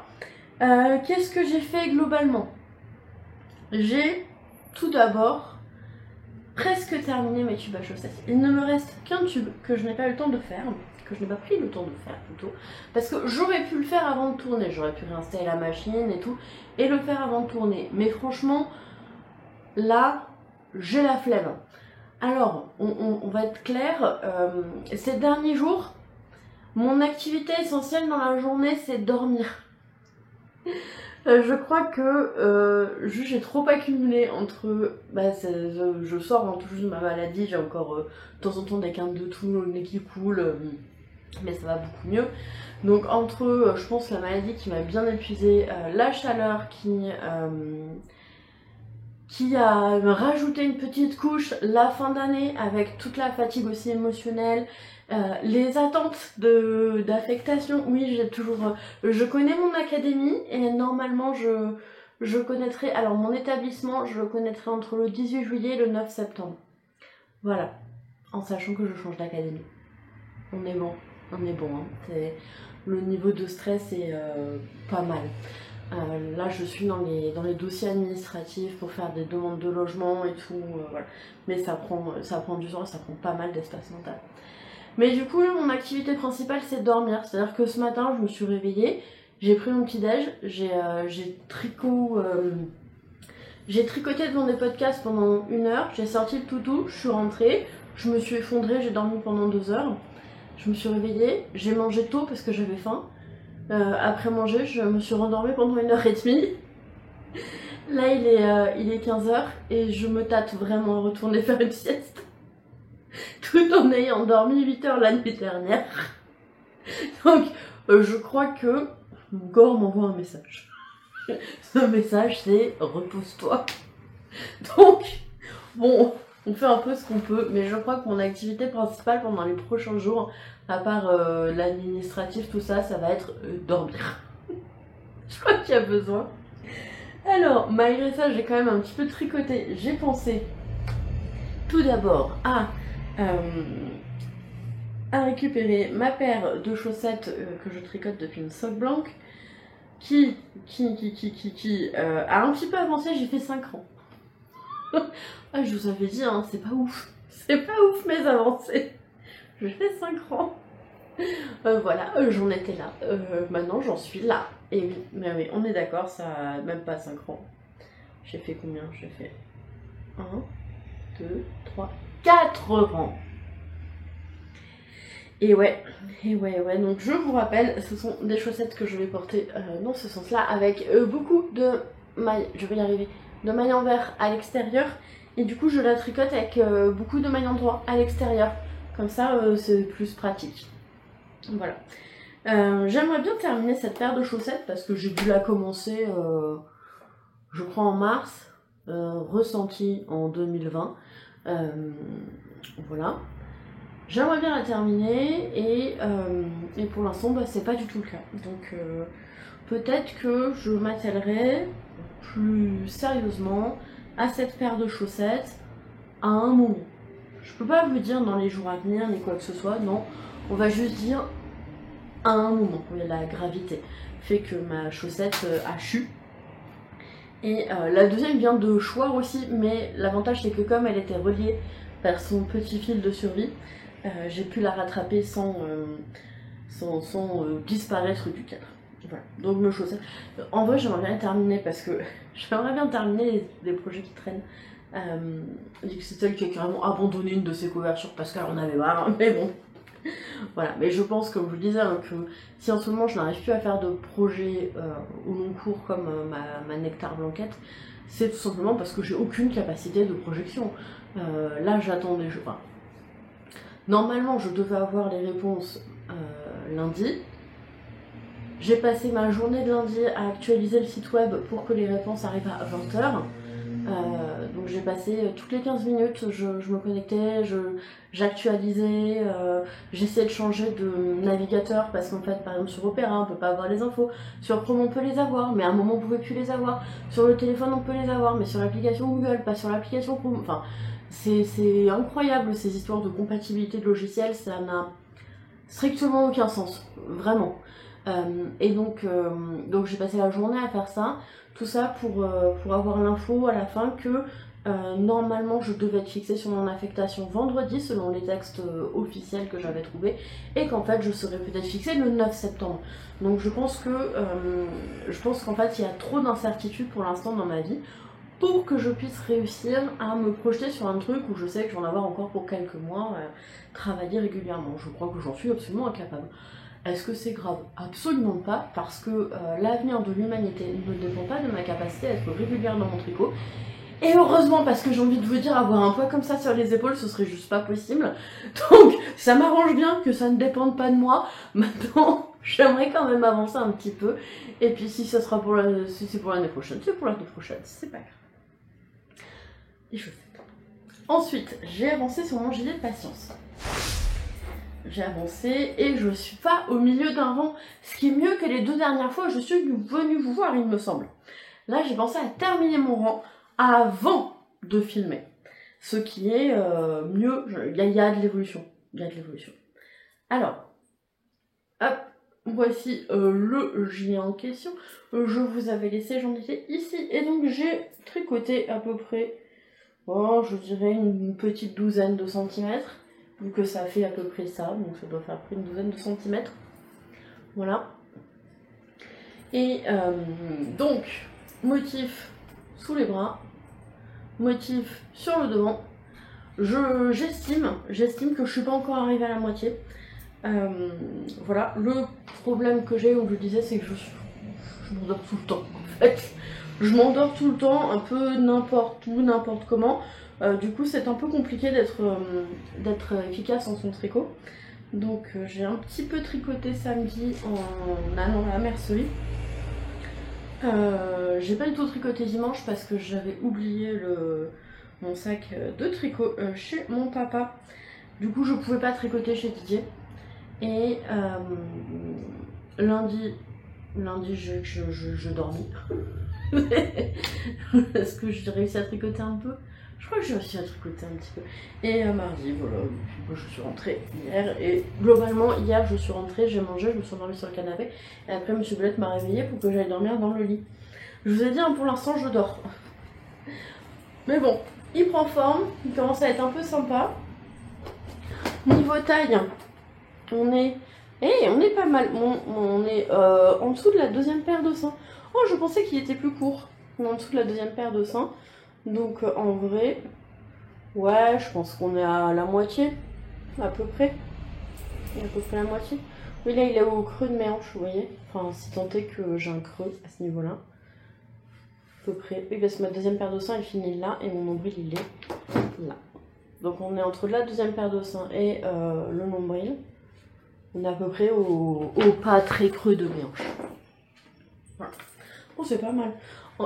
qu'est-ce que j'ai fait globalement? J'ai tout d'abord presque terminé mes tubes à chaussettes. Il ne me reste qu'un tube que je n'ai pas eu le temps de faire, que je n'ai pas pris le temps de faire plutôt, parce que j'aurais pu le faire avant de tourner, j'aurais pu réinstaller la machine et tout, et le faire avant de tourner. Mais franchement, là, j'ai la flemme. Alors, on va être clair, ces derniers jours, mon activité essentielle dans la journée, c'est dormir. Je crois que j'ai trop accumulé entre... je sors en tout juste de ma maladie, j'ai encore de temps en temps des quintes de tout, le nez qui coule, mais ça va beaucoup mieux. Donc entre, je pense, la maladie qui m'a bien épuisée, la chaleur qui a rajouté une petite couche, la fin d'année avec toute la fatigue aussi émotionnelle, les attentes d'affectation. Oui, j'ai toujours... je connais mon académie et normalement je connaîtrai... Alors mon établissement, je le connaîtrai entre le 18 juillet et le 9 septembre. Voilà. En sachant que je change d'académie. On est bon. Hein. Le niveau de stress est pas mal. Là je suis dans les dossiers administratifs pour faire des demandes de logement et tout, voilà. Mais ça prend du temps et ça prend pas mal d'espace mental. Mais du coup mon activité principale c'est dormir, c'est à dire que ce matin je me suis réveillée, j'ai pris mon petit déj, j'ai tricoté devant des podcasts pendant 1 heure, j'ai sorti le toutou, je suis rentrée, je me suis effondrée, j'ai dormi pendant 2 heures, je me suis réveillée, j'ai mangé tôt parce que j'avais faim. Après manger, je me suis rendormie pendant 1h30. Là, il est 15h et je me tâte vraiment à retourner faire une sieste. Tout en ayant dormi 8 heures la nuit dernière. Donc, je crois que mon corps m'envoie un message. Ce message, c'est « repose-toi ». Donc, bon, on fait un peu ce qu'on peut, mais je crois que mon activité principale pendant les prochains jours, à part l'administratif, tout ça, ça va être dormir. Je crois qu'il y a besoin. Alors, malgré ça, j'ai quand même un petit peu tricoté. J'ai pensé tout d'abord à récupérer ma paire de chaussettes que je tricote depuis une sock blanche qui a un petit peu avancé, j'ai fait 5 rangs. Ah, je vous avais dit, hein, c'est pas ouf. C'est pas ouf mes avancées. Je fais 5 rangs. Voilà, j'en étais là. Maintenant, j'en suis là. Et oui, mais oui, on est d'accord, ça a même pas 5 rangs. J'ai fait combien? J'ai fait 1, 2, 3, 4 rangs. Et ouais, donc je vous rappelle, ce sont des chaussettes que je vais porter dans ce sens-là, avec beaucoup de mailles, je vais y arriver, de mailles en vert à l'extérieur. Et du coup, je la tricote avec beaucoup de mailles en droit à l'extérieur. Comme ça, c'est plus pratique. Voilà. J'aimerais bien terminer cette paire de chaussettes parce que j'ai dû la commencer, je crois, en mars, ressentie en 2020. Voilà. J'aimerais bien la terminer et pour l'instant, bah, c'est pas du tout le cas. Donc, peut-être que je m'attellerai plus sérieusement à cette paire de chaussettes à un moment. Je peux pas vous dire dans les jours à venir ni quoi que ce soit, non. On va juste dire à un moment où la gravité fait que ma chaussette a chu. Et la deuxième vient de choir aussi, mais l'avantage c'est que comme elle était reliée par son petit fil de survie, j'ai pu la rattraper sans disparaître du cadre. Voilà, donc mes chaussettes. En vrai, j'aimerais bien terminer parce que j'aimerais bien terminer les projets qui traînent. C'est celle qui a carrément abandonné une de ses couvertures parce qu'elle en avait marre, mais bon. Voilà, mais je pense, comme je vous le disais, hein, que si en ce moment je n'arrive plus à faire de projets au long cours comme ma Nectar Blanquette, c'est tout simplement parce que j'ai aucune capacité de projection. Là, j'attends des jeux. Enfin, normalement, je devais avoir les réponses lundi. J'ai passé ma journée de lundi à actualiser le site web pour que les réponses arrivent à 20h. Donc j'ai passé toutes les 15 minutes, je me connectais, j'actualisais, j'essayais de changer de navigateur parce qu'en fait par exemple sur Opera on peut pas avoir les infos, sur Chrome on peut les avoir mais à un moment on pouvait plus les avoir, sur le téléphone on peut les avoir mais sur l'application Google, pas sur l'application Chrome, enfin c'est incroyable ces histoires de compatibilité de logiciels, ça n'a strictement aucun sens, vraiment. Et donc j'ai passé la journée à faire ça, tout ça pour avoir l'info à la fin que normalement je devais être fixée sur mon affectation vendredi selon les textes officiels que j'avais trouvés et qu'en fait je serais peut-être fixée le 9 septembre. Donc je pense qu'en fait il y a trop d'incertitudes pour l'instant dans ma vie pour que je puisse réussir à me projeter sur un truc où je sais que je vais en avoir encore pour quelques mois, travailler régulièrement. Je crois que j'en suis absolument incapable. Est-ce que c'est grave? Absolument pas, parce que l'avenir de l'humanité ne dépend pas de ma capacité à être régulière dans mon tricot. Et heureusement, parce que j'ai envie de vous dire, avoir un poids comme ça sur les épaules, ce serait juste pas possible. Donc, ça m'arrange bien que ça ne dépende pas de moi. Maintenant, j'aimerais quand même avancer un petit peu. Et puis, si ça sera si c'est pour l'année prochaine, c'est pour l'année prochaine, c'est pas grave. Les chaussettes. Ensuite, j'ai avancé sur mon gilet de patience. J'ai avancé et je suis pas au milieu d'un rang, ce qui est mieux que les 2 dernières fois où je suis venue vous voir, il me semble. Là, j'ai pensé à terminer mon rang avant de filmer, ce qui est mieux. Il y a de l'évolution, il y a de l'évolution. Alors, hop, voici le gilet en question. Je vous avais laissé, j'en étais ici, et donc j'ai tricoté à peu près, oh, je dirais une petite douzaine de centimètres. Vu que ça fait à peu près ça, donc ça doit faire à peu près une douzaine de centimètres. Voilà. Et donc, motif sous les bras, motif sur le devant. J'estime que je suis pas encore arrivée à la moitié. Voilà, le problème que j'ai, comme je le disais, c'est que je m'endors tout le temps, en fait. Je m'endors tout le temps, un peu n'importe où, n'importe comment. Du coup, c'est un peu compliqué d'être efficace en son tricot. Donc, j'ai un petit peu tricoté samedi en allant à la mercerie. J'ai pas du tout tricoté dimanche parce que j'avais oublié mon sac de tricot chez mon papa. Du coup, je pouvais pas tricoter chez Didier. Et lundi, je dormis. Est-ce que j'ai réussi à tricoter un peu? Je crois que j'ai réussi à tricoter un petit peu. Et mardi, voilà, je suis rentrée hier. Et globalement, hier, je suis rentrée, j'ai mangé, je me suis endormie sur le canapé. Et après, M. Boulette m'a réveillée pour que j'aille dormir dans le lit. Je vous ai dit, hein, pour l'instant, je dors. Mais bon, il prend forme, il commence à être un peu sympa. Niveau taille, on est pas mal. On est en dessous de la 2e paire de seins. Oh, je pensais qu'il était plus court. On est en dessous de la 2e paire de seins. Donc en vrai, ouais, je pense qu'on est à la moitié, à peu près. À peu près la moitié. Oui, là, il est au creux de mes hanches, vous voyez. Enfin, si tant est que j'ai un creux à ce niveau-là. À peu près. Oui, parce que ma 2e paire de seins, elle finit là, et mon nombril, il est là. Donc on est entre la 2e paire de seins et le nombril. On est à peu près au pas très creux de mes hanches. Voilà. Bon, c'est pas mal.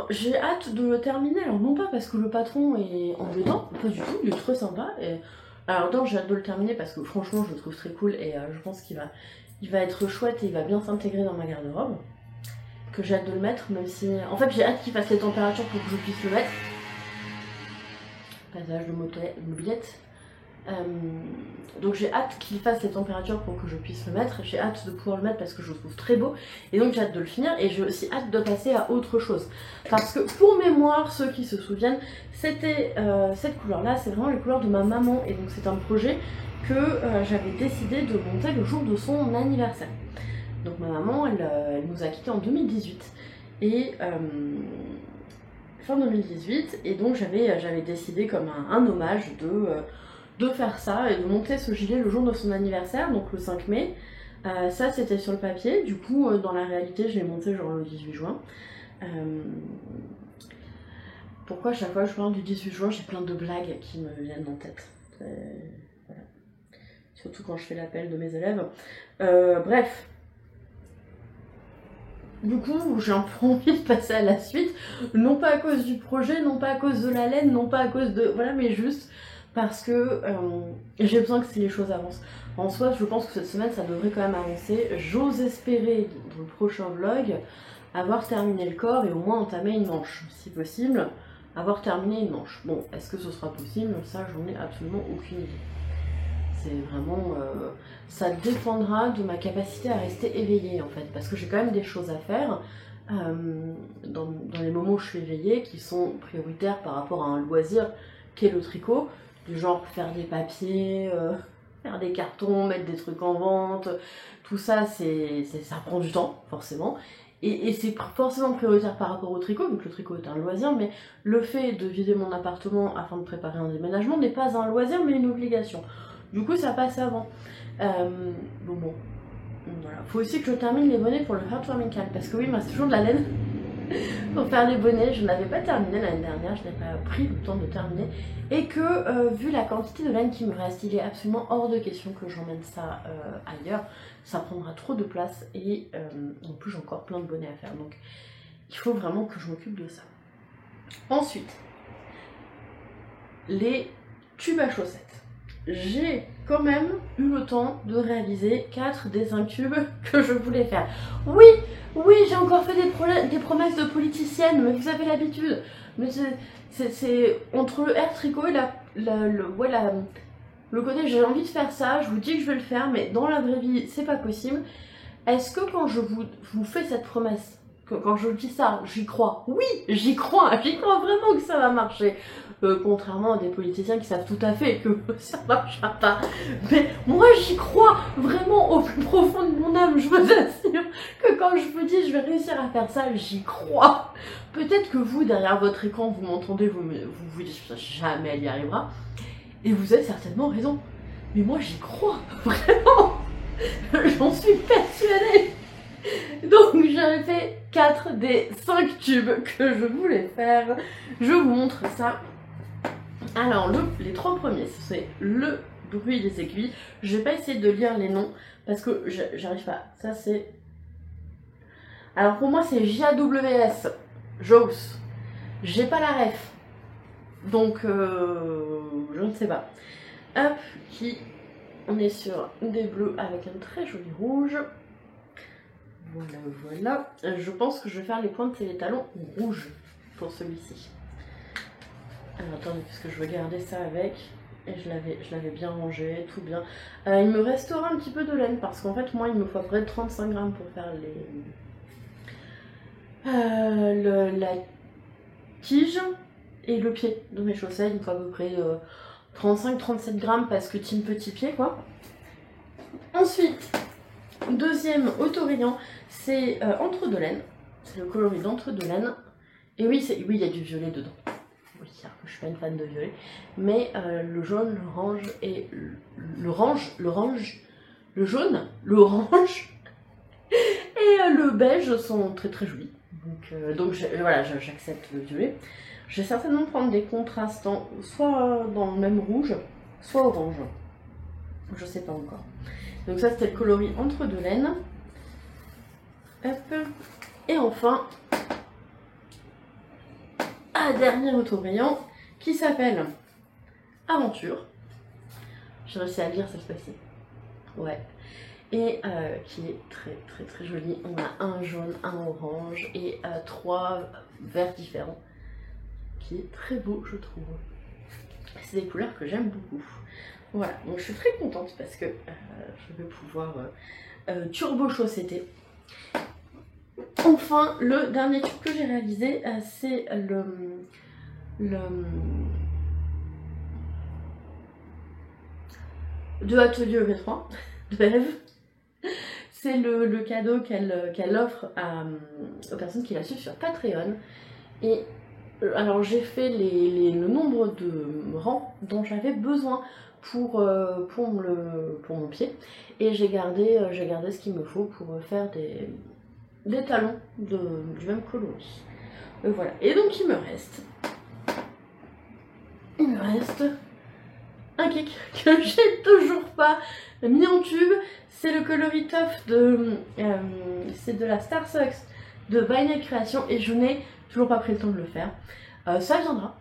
J'ai hâte de le terminer, alors non pas parce que le patron est embêtant, pas du tout, il est très sympa. Alors non, j'ai hâte de le terminer parce que franchement je le trouve très cool et je pense qu'il va être chouette et il va bien s'intégrer dans ma garde-robe. Que j'ai hâte de le mettre, même si... En fait j'ai hâte qu'il fasse les températures pour que je puisse le mettre. Passage de mobilette. Donc j'ai hâte qu'il fasse les températures pour que je puisse le mettre, j'ai hâte de pouvoir le mettre parce que je le trouve très beau, et donc j'ai hâte de le finir, et j'ai aussi hâte de passer à autre chose. Parce que pour mémoire, ceux qui se souviennent, c'était cette couleur-là, c'est vraiment les couleurs de ma maman, et donc c'est un projet que j'avais décidé de monter le jour de son anniversaire. Donc ma maman, elle nous a quittés en 2018, et fin 2018, et donc j'avais décidé comme un hommage de faire ça et de monter ce gilet le jour de son anniversaire, donc le 5 mai. Ça c'était sur le papier, du coup dans la réalité je l'ai monté genre le 18 juin. Pourquoi chaque fois que je parle du 18 juin j'ai plein de blagues qui me viennent en tête. Voilà. Surtout quand je fais l'appel de mes élèves. Bref. Du coup, j'ai un peu envie de passer à la suite, non pas à cause du projet, non pas à cause de la laine, non pas à cause de... Voilà, mais juste parce que j'ai besoin que les choses avancent. En soi, je pense que cette semaine, ça devrait quand même avancer. J'ose espérer, dans le prochain vlog, avoir terminé le corps et au moins entamer une manche. Si possible, avoir terminé une manche. Bon, est-ce que ce sera possible? Ça, j'en ai absolument aucune idée. C'est vraiment... ça dépendra de ma capacité à rester éveillée en fait, parce que j'ai quand même des choses à faire dans les moments où je suis éveillée qui sont prioritaires par rapport à un loisir qu'est le tricot, du genre faire des papiers, faire des cartons, mettre des trucs en vente, tout ça, ça prend du temps forcément. Et c'est forcément prioritaire par rapport au tricot, vu que le tricot est un loisir, mais le fait de vider mon appartement afin de préparer un déménagement n'est pas un loisir mais une obligation. Du coup, ça passe avant. Bon. Voilà. Faut aussi que je termine les bonnets pour le Heartwarming Camp. Parce que oui, moi, c'est toujours de la laine pour faire les bonnets. Je n'avais pas terminé l'année dernière, je n'ai pas pris le temps de terminer. Et que, vu la quantité de laine qui me reste, il est absolument hors de question que j'emmène ça ailleurs. Ça prendra trop de place. Et en plus, j'ai encore plein de bonnets à faire. Donc, il faut vraiment que je m'occupe de ça. Ensuite, les tubes à chaussettes. J'ai quand même eu le temps de réaliser 4 des 5 tubes que je voulais faire. Oui, j'ai encore fait des promesses de politicienne, mais vous avez l'habitude. Mais c'est entre le air tricot et le côté j'ai envie de faire ça, je vous dis que je vais le faire, mais dans la vraie vie, c'est pas possible. Est-ce que quand je vous fais cette promesse, quand je dis ça, j'y crois? Oui, j'y crois vraiment que ça va marcher. Contrairement à des politiciens qui savent tout à fait que ça marchera pas. Mais moi j'y crois vraiment au plus profond de mon âme, je vous assure que quand je vous dis je vais réussir à faire ça, j'y crois. Peut-être que vous, derrière votre écran, vous m'entendez, vous dites jamais elle y arrivera. Et vous avez certainement raison. Mais moi j'y crois, vraiment. J'en suis persuadée. Donc j'avais fait 4 des 5 tubes que je voulais faire. Je vous montre ça. Alors les 3 premiers, c'est le bruit des aiguilles. Je vais pas essayer de lire les noms parce que j'arrive pas. Ça c'est... Alors pour moi c'est JAWS, JAWS. J'ai pas la ref. Donc je ne sais pas. Hop, on est sur des bleus avec un très joli rouge. Voilà. Je pense que je vais faire les pointes et les talons rouges pour celui-ci. Alors attendez, parce que je vais garder ça avec. Et je l'avais bien rangé, tout bien. Il me restera un petit peu de laine parce qu'en fait, moi, il me faut à peu près 35 grammes pour faire la tige et le pied de mes chaussettes. Il me faut à peu près 35-37 grammes parce que team petit pied, quoi. Ensuite, deuxième autorayon, c'est entre deux laines. C'est le coloris d'entre deux laines. Et oui, il y a du violet dedans. Oui, alors que je suis pas une fan de violet. Mais le jaune, l'orange et le jaune, l'orange et le beige sont très très jolis. Donc voilà, j'accepte le violet. Je vais certainement prendre des contrastants, soit dans le même rouge, soit orange. Je sais pas encore. Donc ça c'était le coloris entre deux laines. Hop. Et enfin, un dernier autorayon qui s'appelle Aventure. J'ai réussi à le lire cette fois-ci. Ouais. Et qui est très très très joli. On a un jaune, un orange et 3 verts différents. Qui est très beau, je trouve. C'est des couleurs que j'aime beaucoup. Voilà, donc je suis très contente parce que je vais pouvoir turbo chaussetter. Enfin, le dernier tube que j'ai réalisé, c'est de Atelier EV3 de Eve. C'est le cadeau qu'elle offre aux personnes qui la suivent sur Patreon. Et alors j'ai fait le nombre de rangs dont j'avais besoin pour mon pied. Et j'ai gardé ce qu'il me faut pour faire des talons du même coloris. Voilà. Et donc il me reste un cake que j'ai toujours pas mis en tube. C'est le coloris Tough c'est de la Star Sucks de By Night Creation et je n'ai toujours pas pris le temps de le faire. Ça viendra.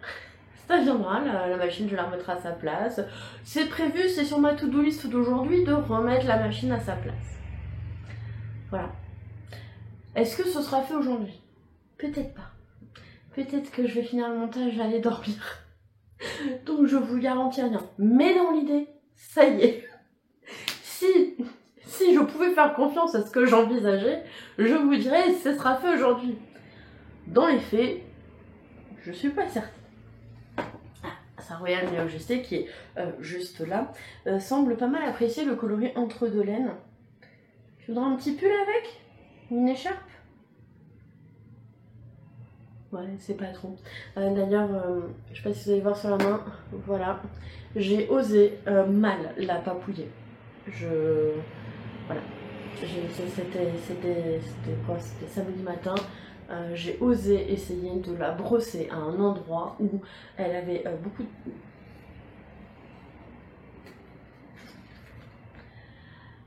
Ça viendra, la machine je la remettrai à sa place. C'est prévu, c'est sur ma to-do list d'aujourd'hui de remettre la machine à sa place. Voilà. Est-ce que ce sera fait aujourd'hui? Peut-être pas. Peut-être que je vais finir le montage, j'allais dormir. Donc je vous garantis rien. Mais dans l'idée, ça y est. Si je pouvais faire confiance à ce que j'envisageais, je vous dirais ce sera fait aujourd'hui. Dans les faits, je suis pas certaine. Sa Royal Majesté qui est juste là, semble pas mal apprécier le coloris entre deux laines. Je voudrais un petit pull avec? Une écharpe? Ouais, c'est pas trop. D'ailleurs, je sais pas si vous allez voir sur la main, voilà. J'ai osé mal la papouiller. Voilà. C'était quoi? C'était samedi matin. J'ai osé essayer de la brosser à un endroit où elle avait beaucoup de...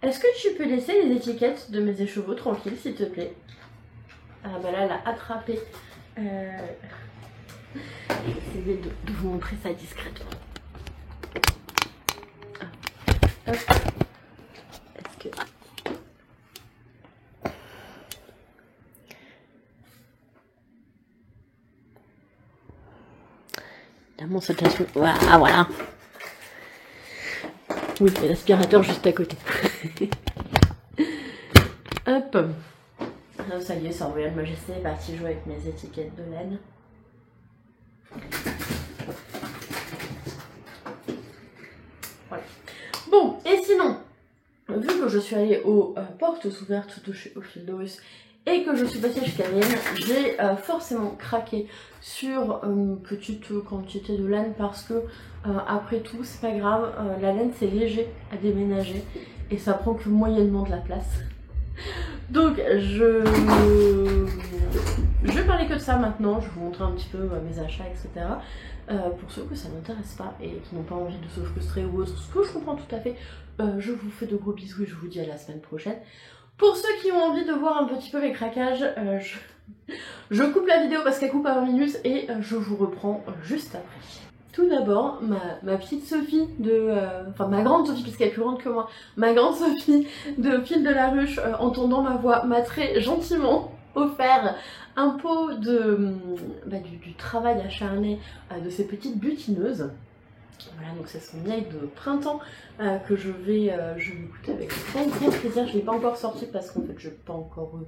Est-ce que tu peux laisser les étiquettes de mes écheveaux tranquilles, s'il te plaît? Ah bah là, elle a attrapé. Je vais essayer de vous montrer ça discrètement. Ah. Hop. Est-ce que... Évidemment, ça t'a... Ah, voilà. Oui, il y a l'aspirateur juste à côté. Hop. Ah, ça y est, Sa Royal Majesté est partie jouer avec mes étiquettes de laine. Voilà. Bon, et sinon, vu que je suis allée aux portes ouvertes de chez Ophildorus et que je suis passée chez Camille, j'ai forcément craqué sur une petite quantité de laine parce que après tout, c'est pas grave, la laine c'est léger à déménager et ça prend que moyennement de la place. Donc je vais parler que de ça maintenant, je vais vous montrer un petit peu mes achats, etc. Pour ceux que ça n'intéresse pas et qui n'ont pas envie de se frustrer ou autre, ce que je comprends tout à fait, je vous fais de gros bisous et je vous dis à la semaine prochaine. Pour ceux qui ont envie de voir un petit peu mes craquages, je coupe la vidéo parce qu'elle coupe à 20 minutes et je vous reprends juste après. Tout d'abord, ma petite Sophie enfin ma grande Sophie puisqu'elle est plus grande que moi, ma grande Sophie de Fil de la Ruche, entendant ma voix, m'a très gentiment offert un pot du travail acharné de ces petites butineuses. Voilà, donc c'est son miel de printemps que je vais goûter avec grand plaisir. Je ne l'ai pas encore sorti parce qu'en fait je n'ai pas encore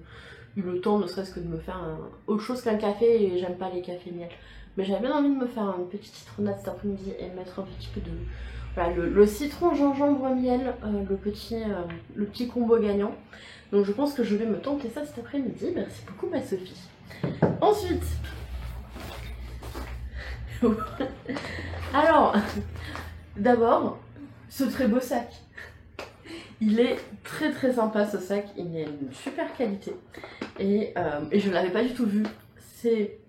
eu le temps, ne serait-ce que de me faire autre chose qu'un café et j'aime pas les cafés miel. Mais j'avais bien envie de me faire une petite citronnade cet après-midi et mettre un petit peu de... Voilà, le citron gingembre miel, le petit combo gagnant. Donc je pense que je vais me tenter ça cet après-midi. Merci beaucoup ma Sophie. Ensuite... Alors, d'abord, ce très beau sac. Il est très très sympa ce sac, il est une super qualité. Et je ne l'avais pas du tout vu. C'est...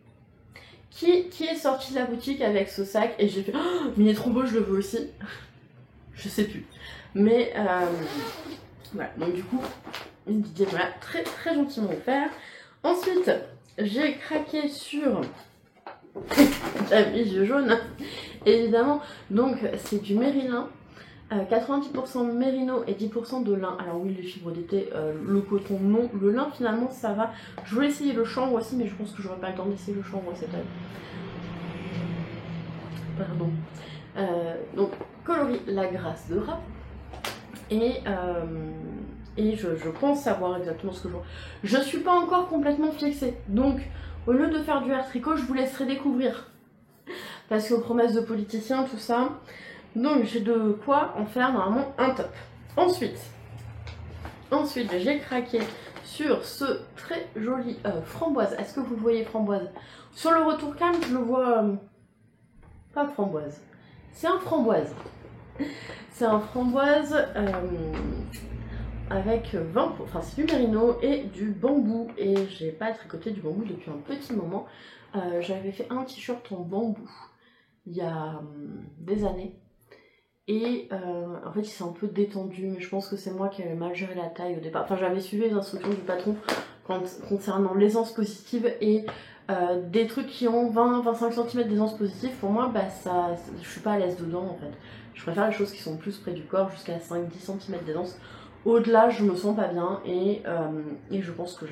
Qui est sorti de la boutique avec ce sac et j'ai fait oh, mais il est trop beau, je le veux aussi. Je sais plus. Mais voilà, donc du coup, une idée voilà, très très gentiment offert. Ensuite, j'ai craqué sur la biche jaune, évidemment. Donc c'est du mérino. 90% mérino et 10% de lin. Alors oui, les fibres d'été, le coton non. Le lin finalement ça va. Je voulais essayer le chanvre aussi, mais je pense que j'aurais pas le temps d'essayer le chanvre cette année. Pardon. Donc coloris La Grâce de Rat. Et je pense savoir exactement ce que je vois. Je suis pas encore complètement fixée. Donc au lieu de faire du air tricot, je vous laisserai découvrir. Parce qu'aux promesses de politiciens, tout ça. Donc j'ai de quoi en faire normalement un top. Ensuite j'ai craqué sur ce très joli framboise. Est-ce que vous le voyez framboise? Sur le retour calme, je le vois pas framboise. C'est un framboise. C'est un framboise avec 20%, enfin c'est du mérino et du bambou. Et j'ai pas tricoté du bambou depuis un petit moment. J'avais fait un t-shirt en bambou il y a des années. Et en fait il s'est un peu détendu, mais je pense que c'est moi qui avais mal géré la taille au départ. Enfin j'avais suivi les instructions du patron concernant l'aisance positive et des trucs qui ont 20-25 cm d'aisance positive, pour moi bah je suis pas à l'aise dedans en fait. Je préfère les choses qui sont plus près du corps, jusqu'à 5-10 cm d'aisance. Au-delà je me sens pas bien et je pense que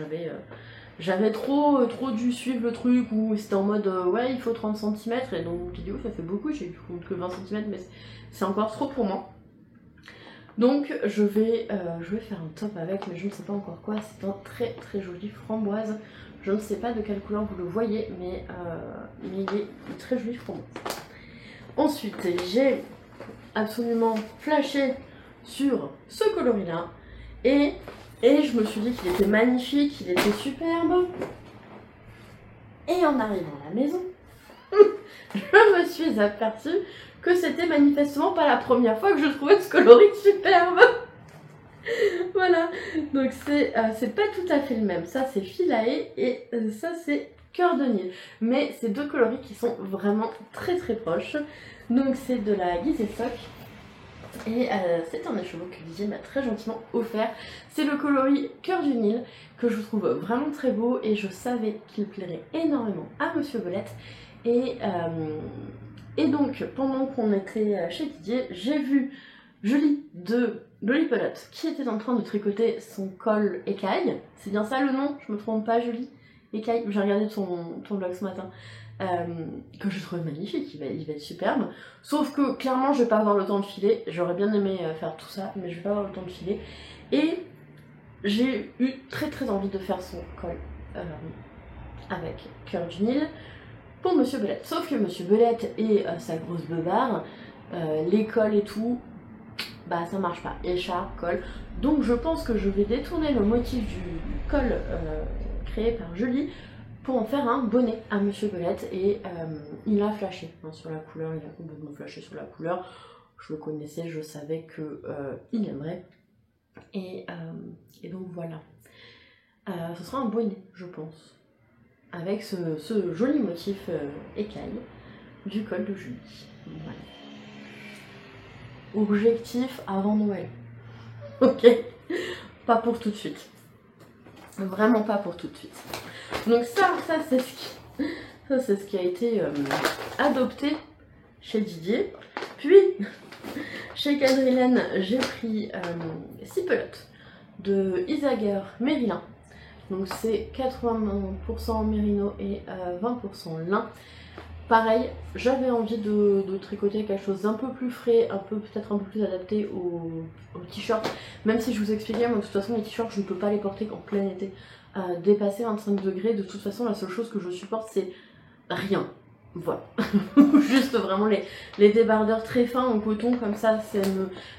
j'avais trop dû suivre le truc où c'était en mode ouais il faut 30 cm et donc mon vidéo ça fait beaucoup, j'ai eu compte que 20 cm mais c'est encore trop pour moi. Donc je vais faire un top avec, mais je ne sais pas encore quoi. C'est un très joli framboise. Je ne sais pas de quelle couleur vous le voyez, mais il est très joli framboise. Ensuite j'ai absolument flashé sur ce coloris là et je me suis dit qu'il était magnifique, qu'il était superbe. Et en arrivant à la maison, je me suis aperçue que c'était manifestement pas la première fois que je trouvais ce coloris superbe. Voilà, donc c'est pas tout à fait le même. Ça c'est Philae et ça c'est Cœur de Nil. Mais c'est deux coloris qui sont vraiment très proches. Donc c'est de la Gizeh Sock. Et c'est un écheveau que Didier m'a très gentiment offert. C'est le coloris Cœur du Nil que je trouve vraiment très beau et je savais qu'il plairait énormément à Monsieur Belette. Et donc pendant qu'on était chez Didier, j'ai vu Julie de Lollipelote qui était en train de tricoter son col écaille. C'est bien ça le nom? Je me trompe pas, Julie? Écaille, j'ai regardé ton vlog ce matin. Que je trouve magnifique, il va être superbe. Sauf que clairement je vais pas avoir le temps de filer. J'aurais bien aimé faire tout ça, mais je vais pas avoir le temps de filer. Et j'ai eu très envie de faire son col avec Cœur du Nil pour Monsieur Belette. Sauf que Monsieur Belette et sa grosse beubare, les cols et tout, bah ça marche pas. Écharpe, col. Donc je pense que je vais détourner le motif du col créé par Julie pour en faire un bonnet à Monsieur Belette. Et il a flashé sur la couleur, il a complètement flashé sur la couleur. Je le connaissais, je savais qu'il aimerait. Et donc voilà. Ce sera un bonnet, je pense. Avec ce joli motif écaille du col de Julie. Voilà. Objectif avant Noël. Ok. Pas pour tout de suite. Vraiment pas pour tout de suite. Donc ça c'est ce qui a été adopté chez Didier. Puis chez Quadrilène, j'ai pris 6 pelotes de Isager Mérillin. Donc c'est 80% mérino et 20% lin. Pareil, j'avais envie de tricoter quelque chose d'un peu plus frais, peut-être un peu plus adapté au t-shirt. Même si je vous expliquais, moi de toute façon les t-shirts je ne peux pas les porter qu'en plein été. Dépasser 25 degrés, de toute façon la seule chose que je supporte c'est rien. Voilà. Juste vraiment les débardeurs très fins en coton comme ça,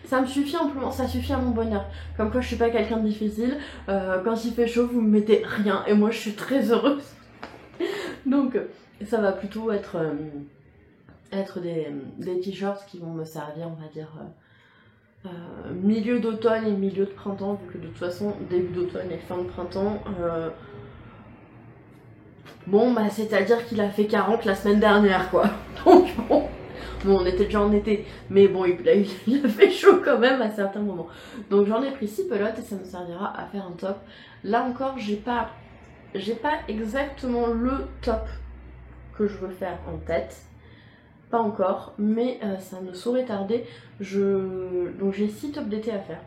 ça me suffit amplement, ça suffit à mon bonheur. Comme quoi je suis pas quelqu'un de difficile, quand il fait chaud vous me mettez rien et moi je suis très heureuse. Donc ça va plutôt être des t-shirts qui vont me servir, on va dire, milieu d'automne et milieu de printemps, vu que de toute façon début d'automne et fin de printemps, bon bah c'est à dire qu'il a fait 40 la semaine dernière quoi. Donc bon on était déjà en été, mais bon il a fait chaud quand même à certains moments. Donc j'en ai pris 6 pelotes et ça me servira à faire un top. Là encore j'ai pas exactement le top que je veux faire en tête, pas encore, mais ça ne saurait tarder. Donc j'ai 6 tops d'été à faire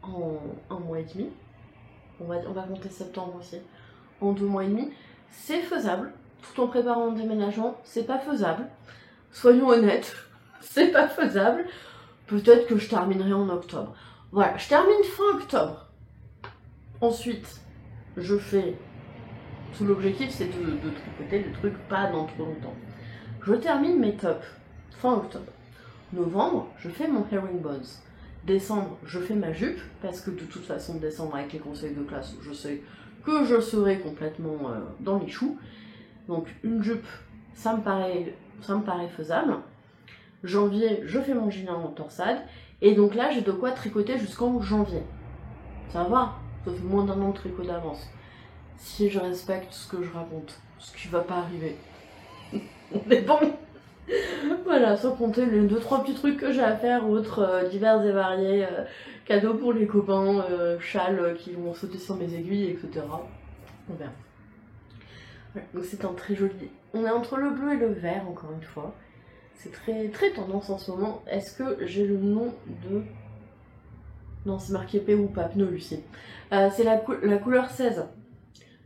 en un mois et demi. On va compter septembre aussi. En 2 mois et demi, c'est faisable. Tout en préparant un déménagement, c'est pas faisable. soyons honnêtes, c'est pas faisable. Peut-être que je terminerai en octobre. Voilà, je termine fin octobre. Ensuite, je fais... Tout l'objectif, c'est de tricoter le truc pas dans trop longtemps. Je termine mes tops fin octobre. Novembre, je fais mon herringbones. Décembre, je fais ma jupe, parce que de toute façon, décembre, avec les conseils de classe, je sais que je serai complètement dans les choux. Donc une jupe, ça me paraît faisable. Janvier, je fais mon gilet en torsade. Et donc là, j'ai de quoi tricoter jusqu'en janvier. Ça va, ça fait moins d'un an de tricot d'avance. Si je respecte ce que je raconte, ce qui va pas arriver. Mais bon, voilà, sans compter les 2-3 petits trucs que j'ai à faire, autres divers et variés, cadeaux pour les copains, châles qui vont sauter sur mes aiguilles, etc. On verra. Voilà, donc c'est un très joli... On est entre le bleu et le vert, encore une fois. C'est très, très tendance en ce moment. Est-ce que j'ai le nom de... Non, c'est marqué Pérou, pas pneu, Lucie. C'est la couleur 16.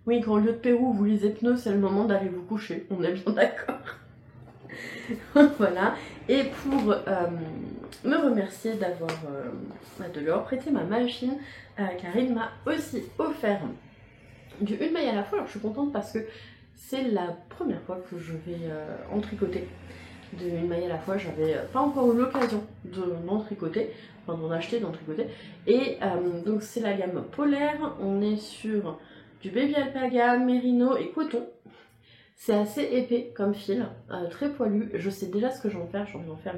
Oui, quand au lieu de Pérou, vous lisez pneu, c'est le moment d'aller vous coucher. On est bien d'accord. Voilà. Et pour me remercier de lui avoir prêté ma machine, Karine m'a aussi offert du une maille à la fois. Alors je suis contente parce que c'est la première fois que je vais en tricoter de une maille à la fois. J'avais pas encore eu l'occasion d'en tricoter, enfin d'en acheter, d'en tricoter. Et donc c'est la gamme polaire. On est sur du baby alpaga, mérino et coton. C'est assez épais comme fil, très poilu. Je sais déjà ce que je vais en faire. J'ai envie d'en faire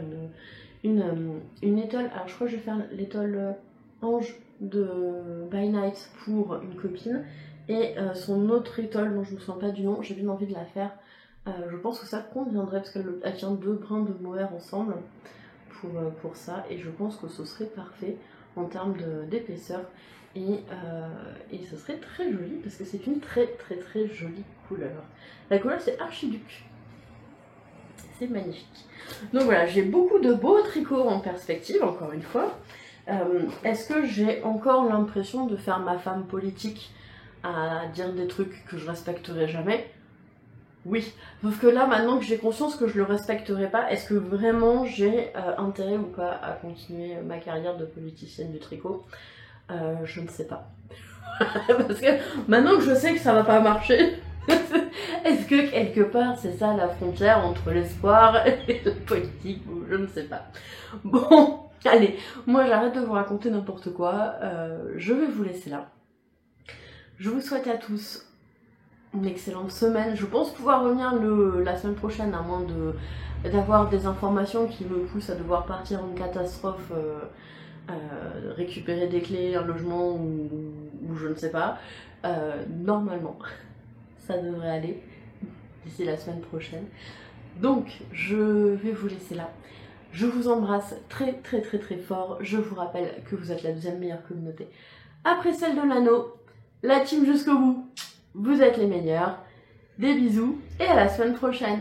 une étole. Alors je crois que je vais faire l'étole Ange de By Night pour une copine. Et son autre étole dont je ne me souviens pas du nom, j'ai bien envie de la faire. Je pense que ça conviendrait parce qu'elle tient 2 brins de mohair ensemble pour ça. Et je pense que ce serait parfait en termes d'épaisseur. Et ce serait très joli parce que c'est une très très très jolie couleur. La couleur c'est Archiduc. C'est magnifique. Donc voilà, j'ai beaucoup de beaux tricots en perspective, encore une fois. Est-ce que j'ai encore l'impression de faire ma femme politique à dire des trucs que je respecterai jamais? Oui, sauf que là, maintenant que j'ai conscience que je le respecterai pas, est-ce que vraiment j'ai intérêt ou pas à continuer ma carrière de politicienne du tricot? Je ne sais pas. Parce que maintenant que je sais que ça va pas marcher, est-ce que quelque part c'est ça la frontière entre l'espoir et la politique, ou je ne sais pas. Bon, allez, moi j'arrête de vous raconter n'importe quoi, je vais vous laisser là. Je vous souhaite à tous une excellente semaine. Je pense pouvoir revenir la semaine prochaine, à moins d'avoir des informations qui me poussent à devoir partir en catastrophe, récupérer des clés, un logement ou je ne sais pas. Normalement, ça devrait aller d'ici la semaine prochaine. Donc, je vais vous laisser là. Je vous embrasse très très très très fort. Je vous rappelle que vous êtes la deuxième meilleure communauté après celle de l'anneau. La team jusqu'au bout, vous êtes les meilleurs. Des bisous et à la semaine prochaine.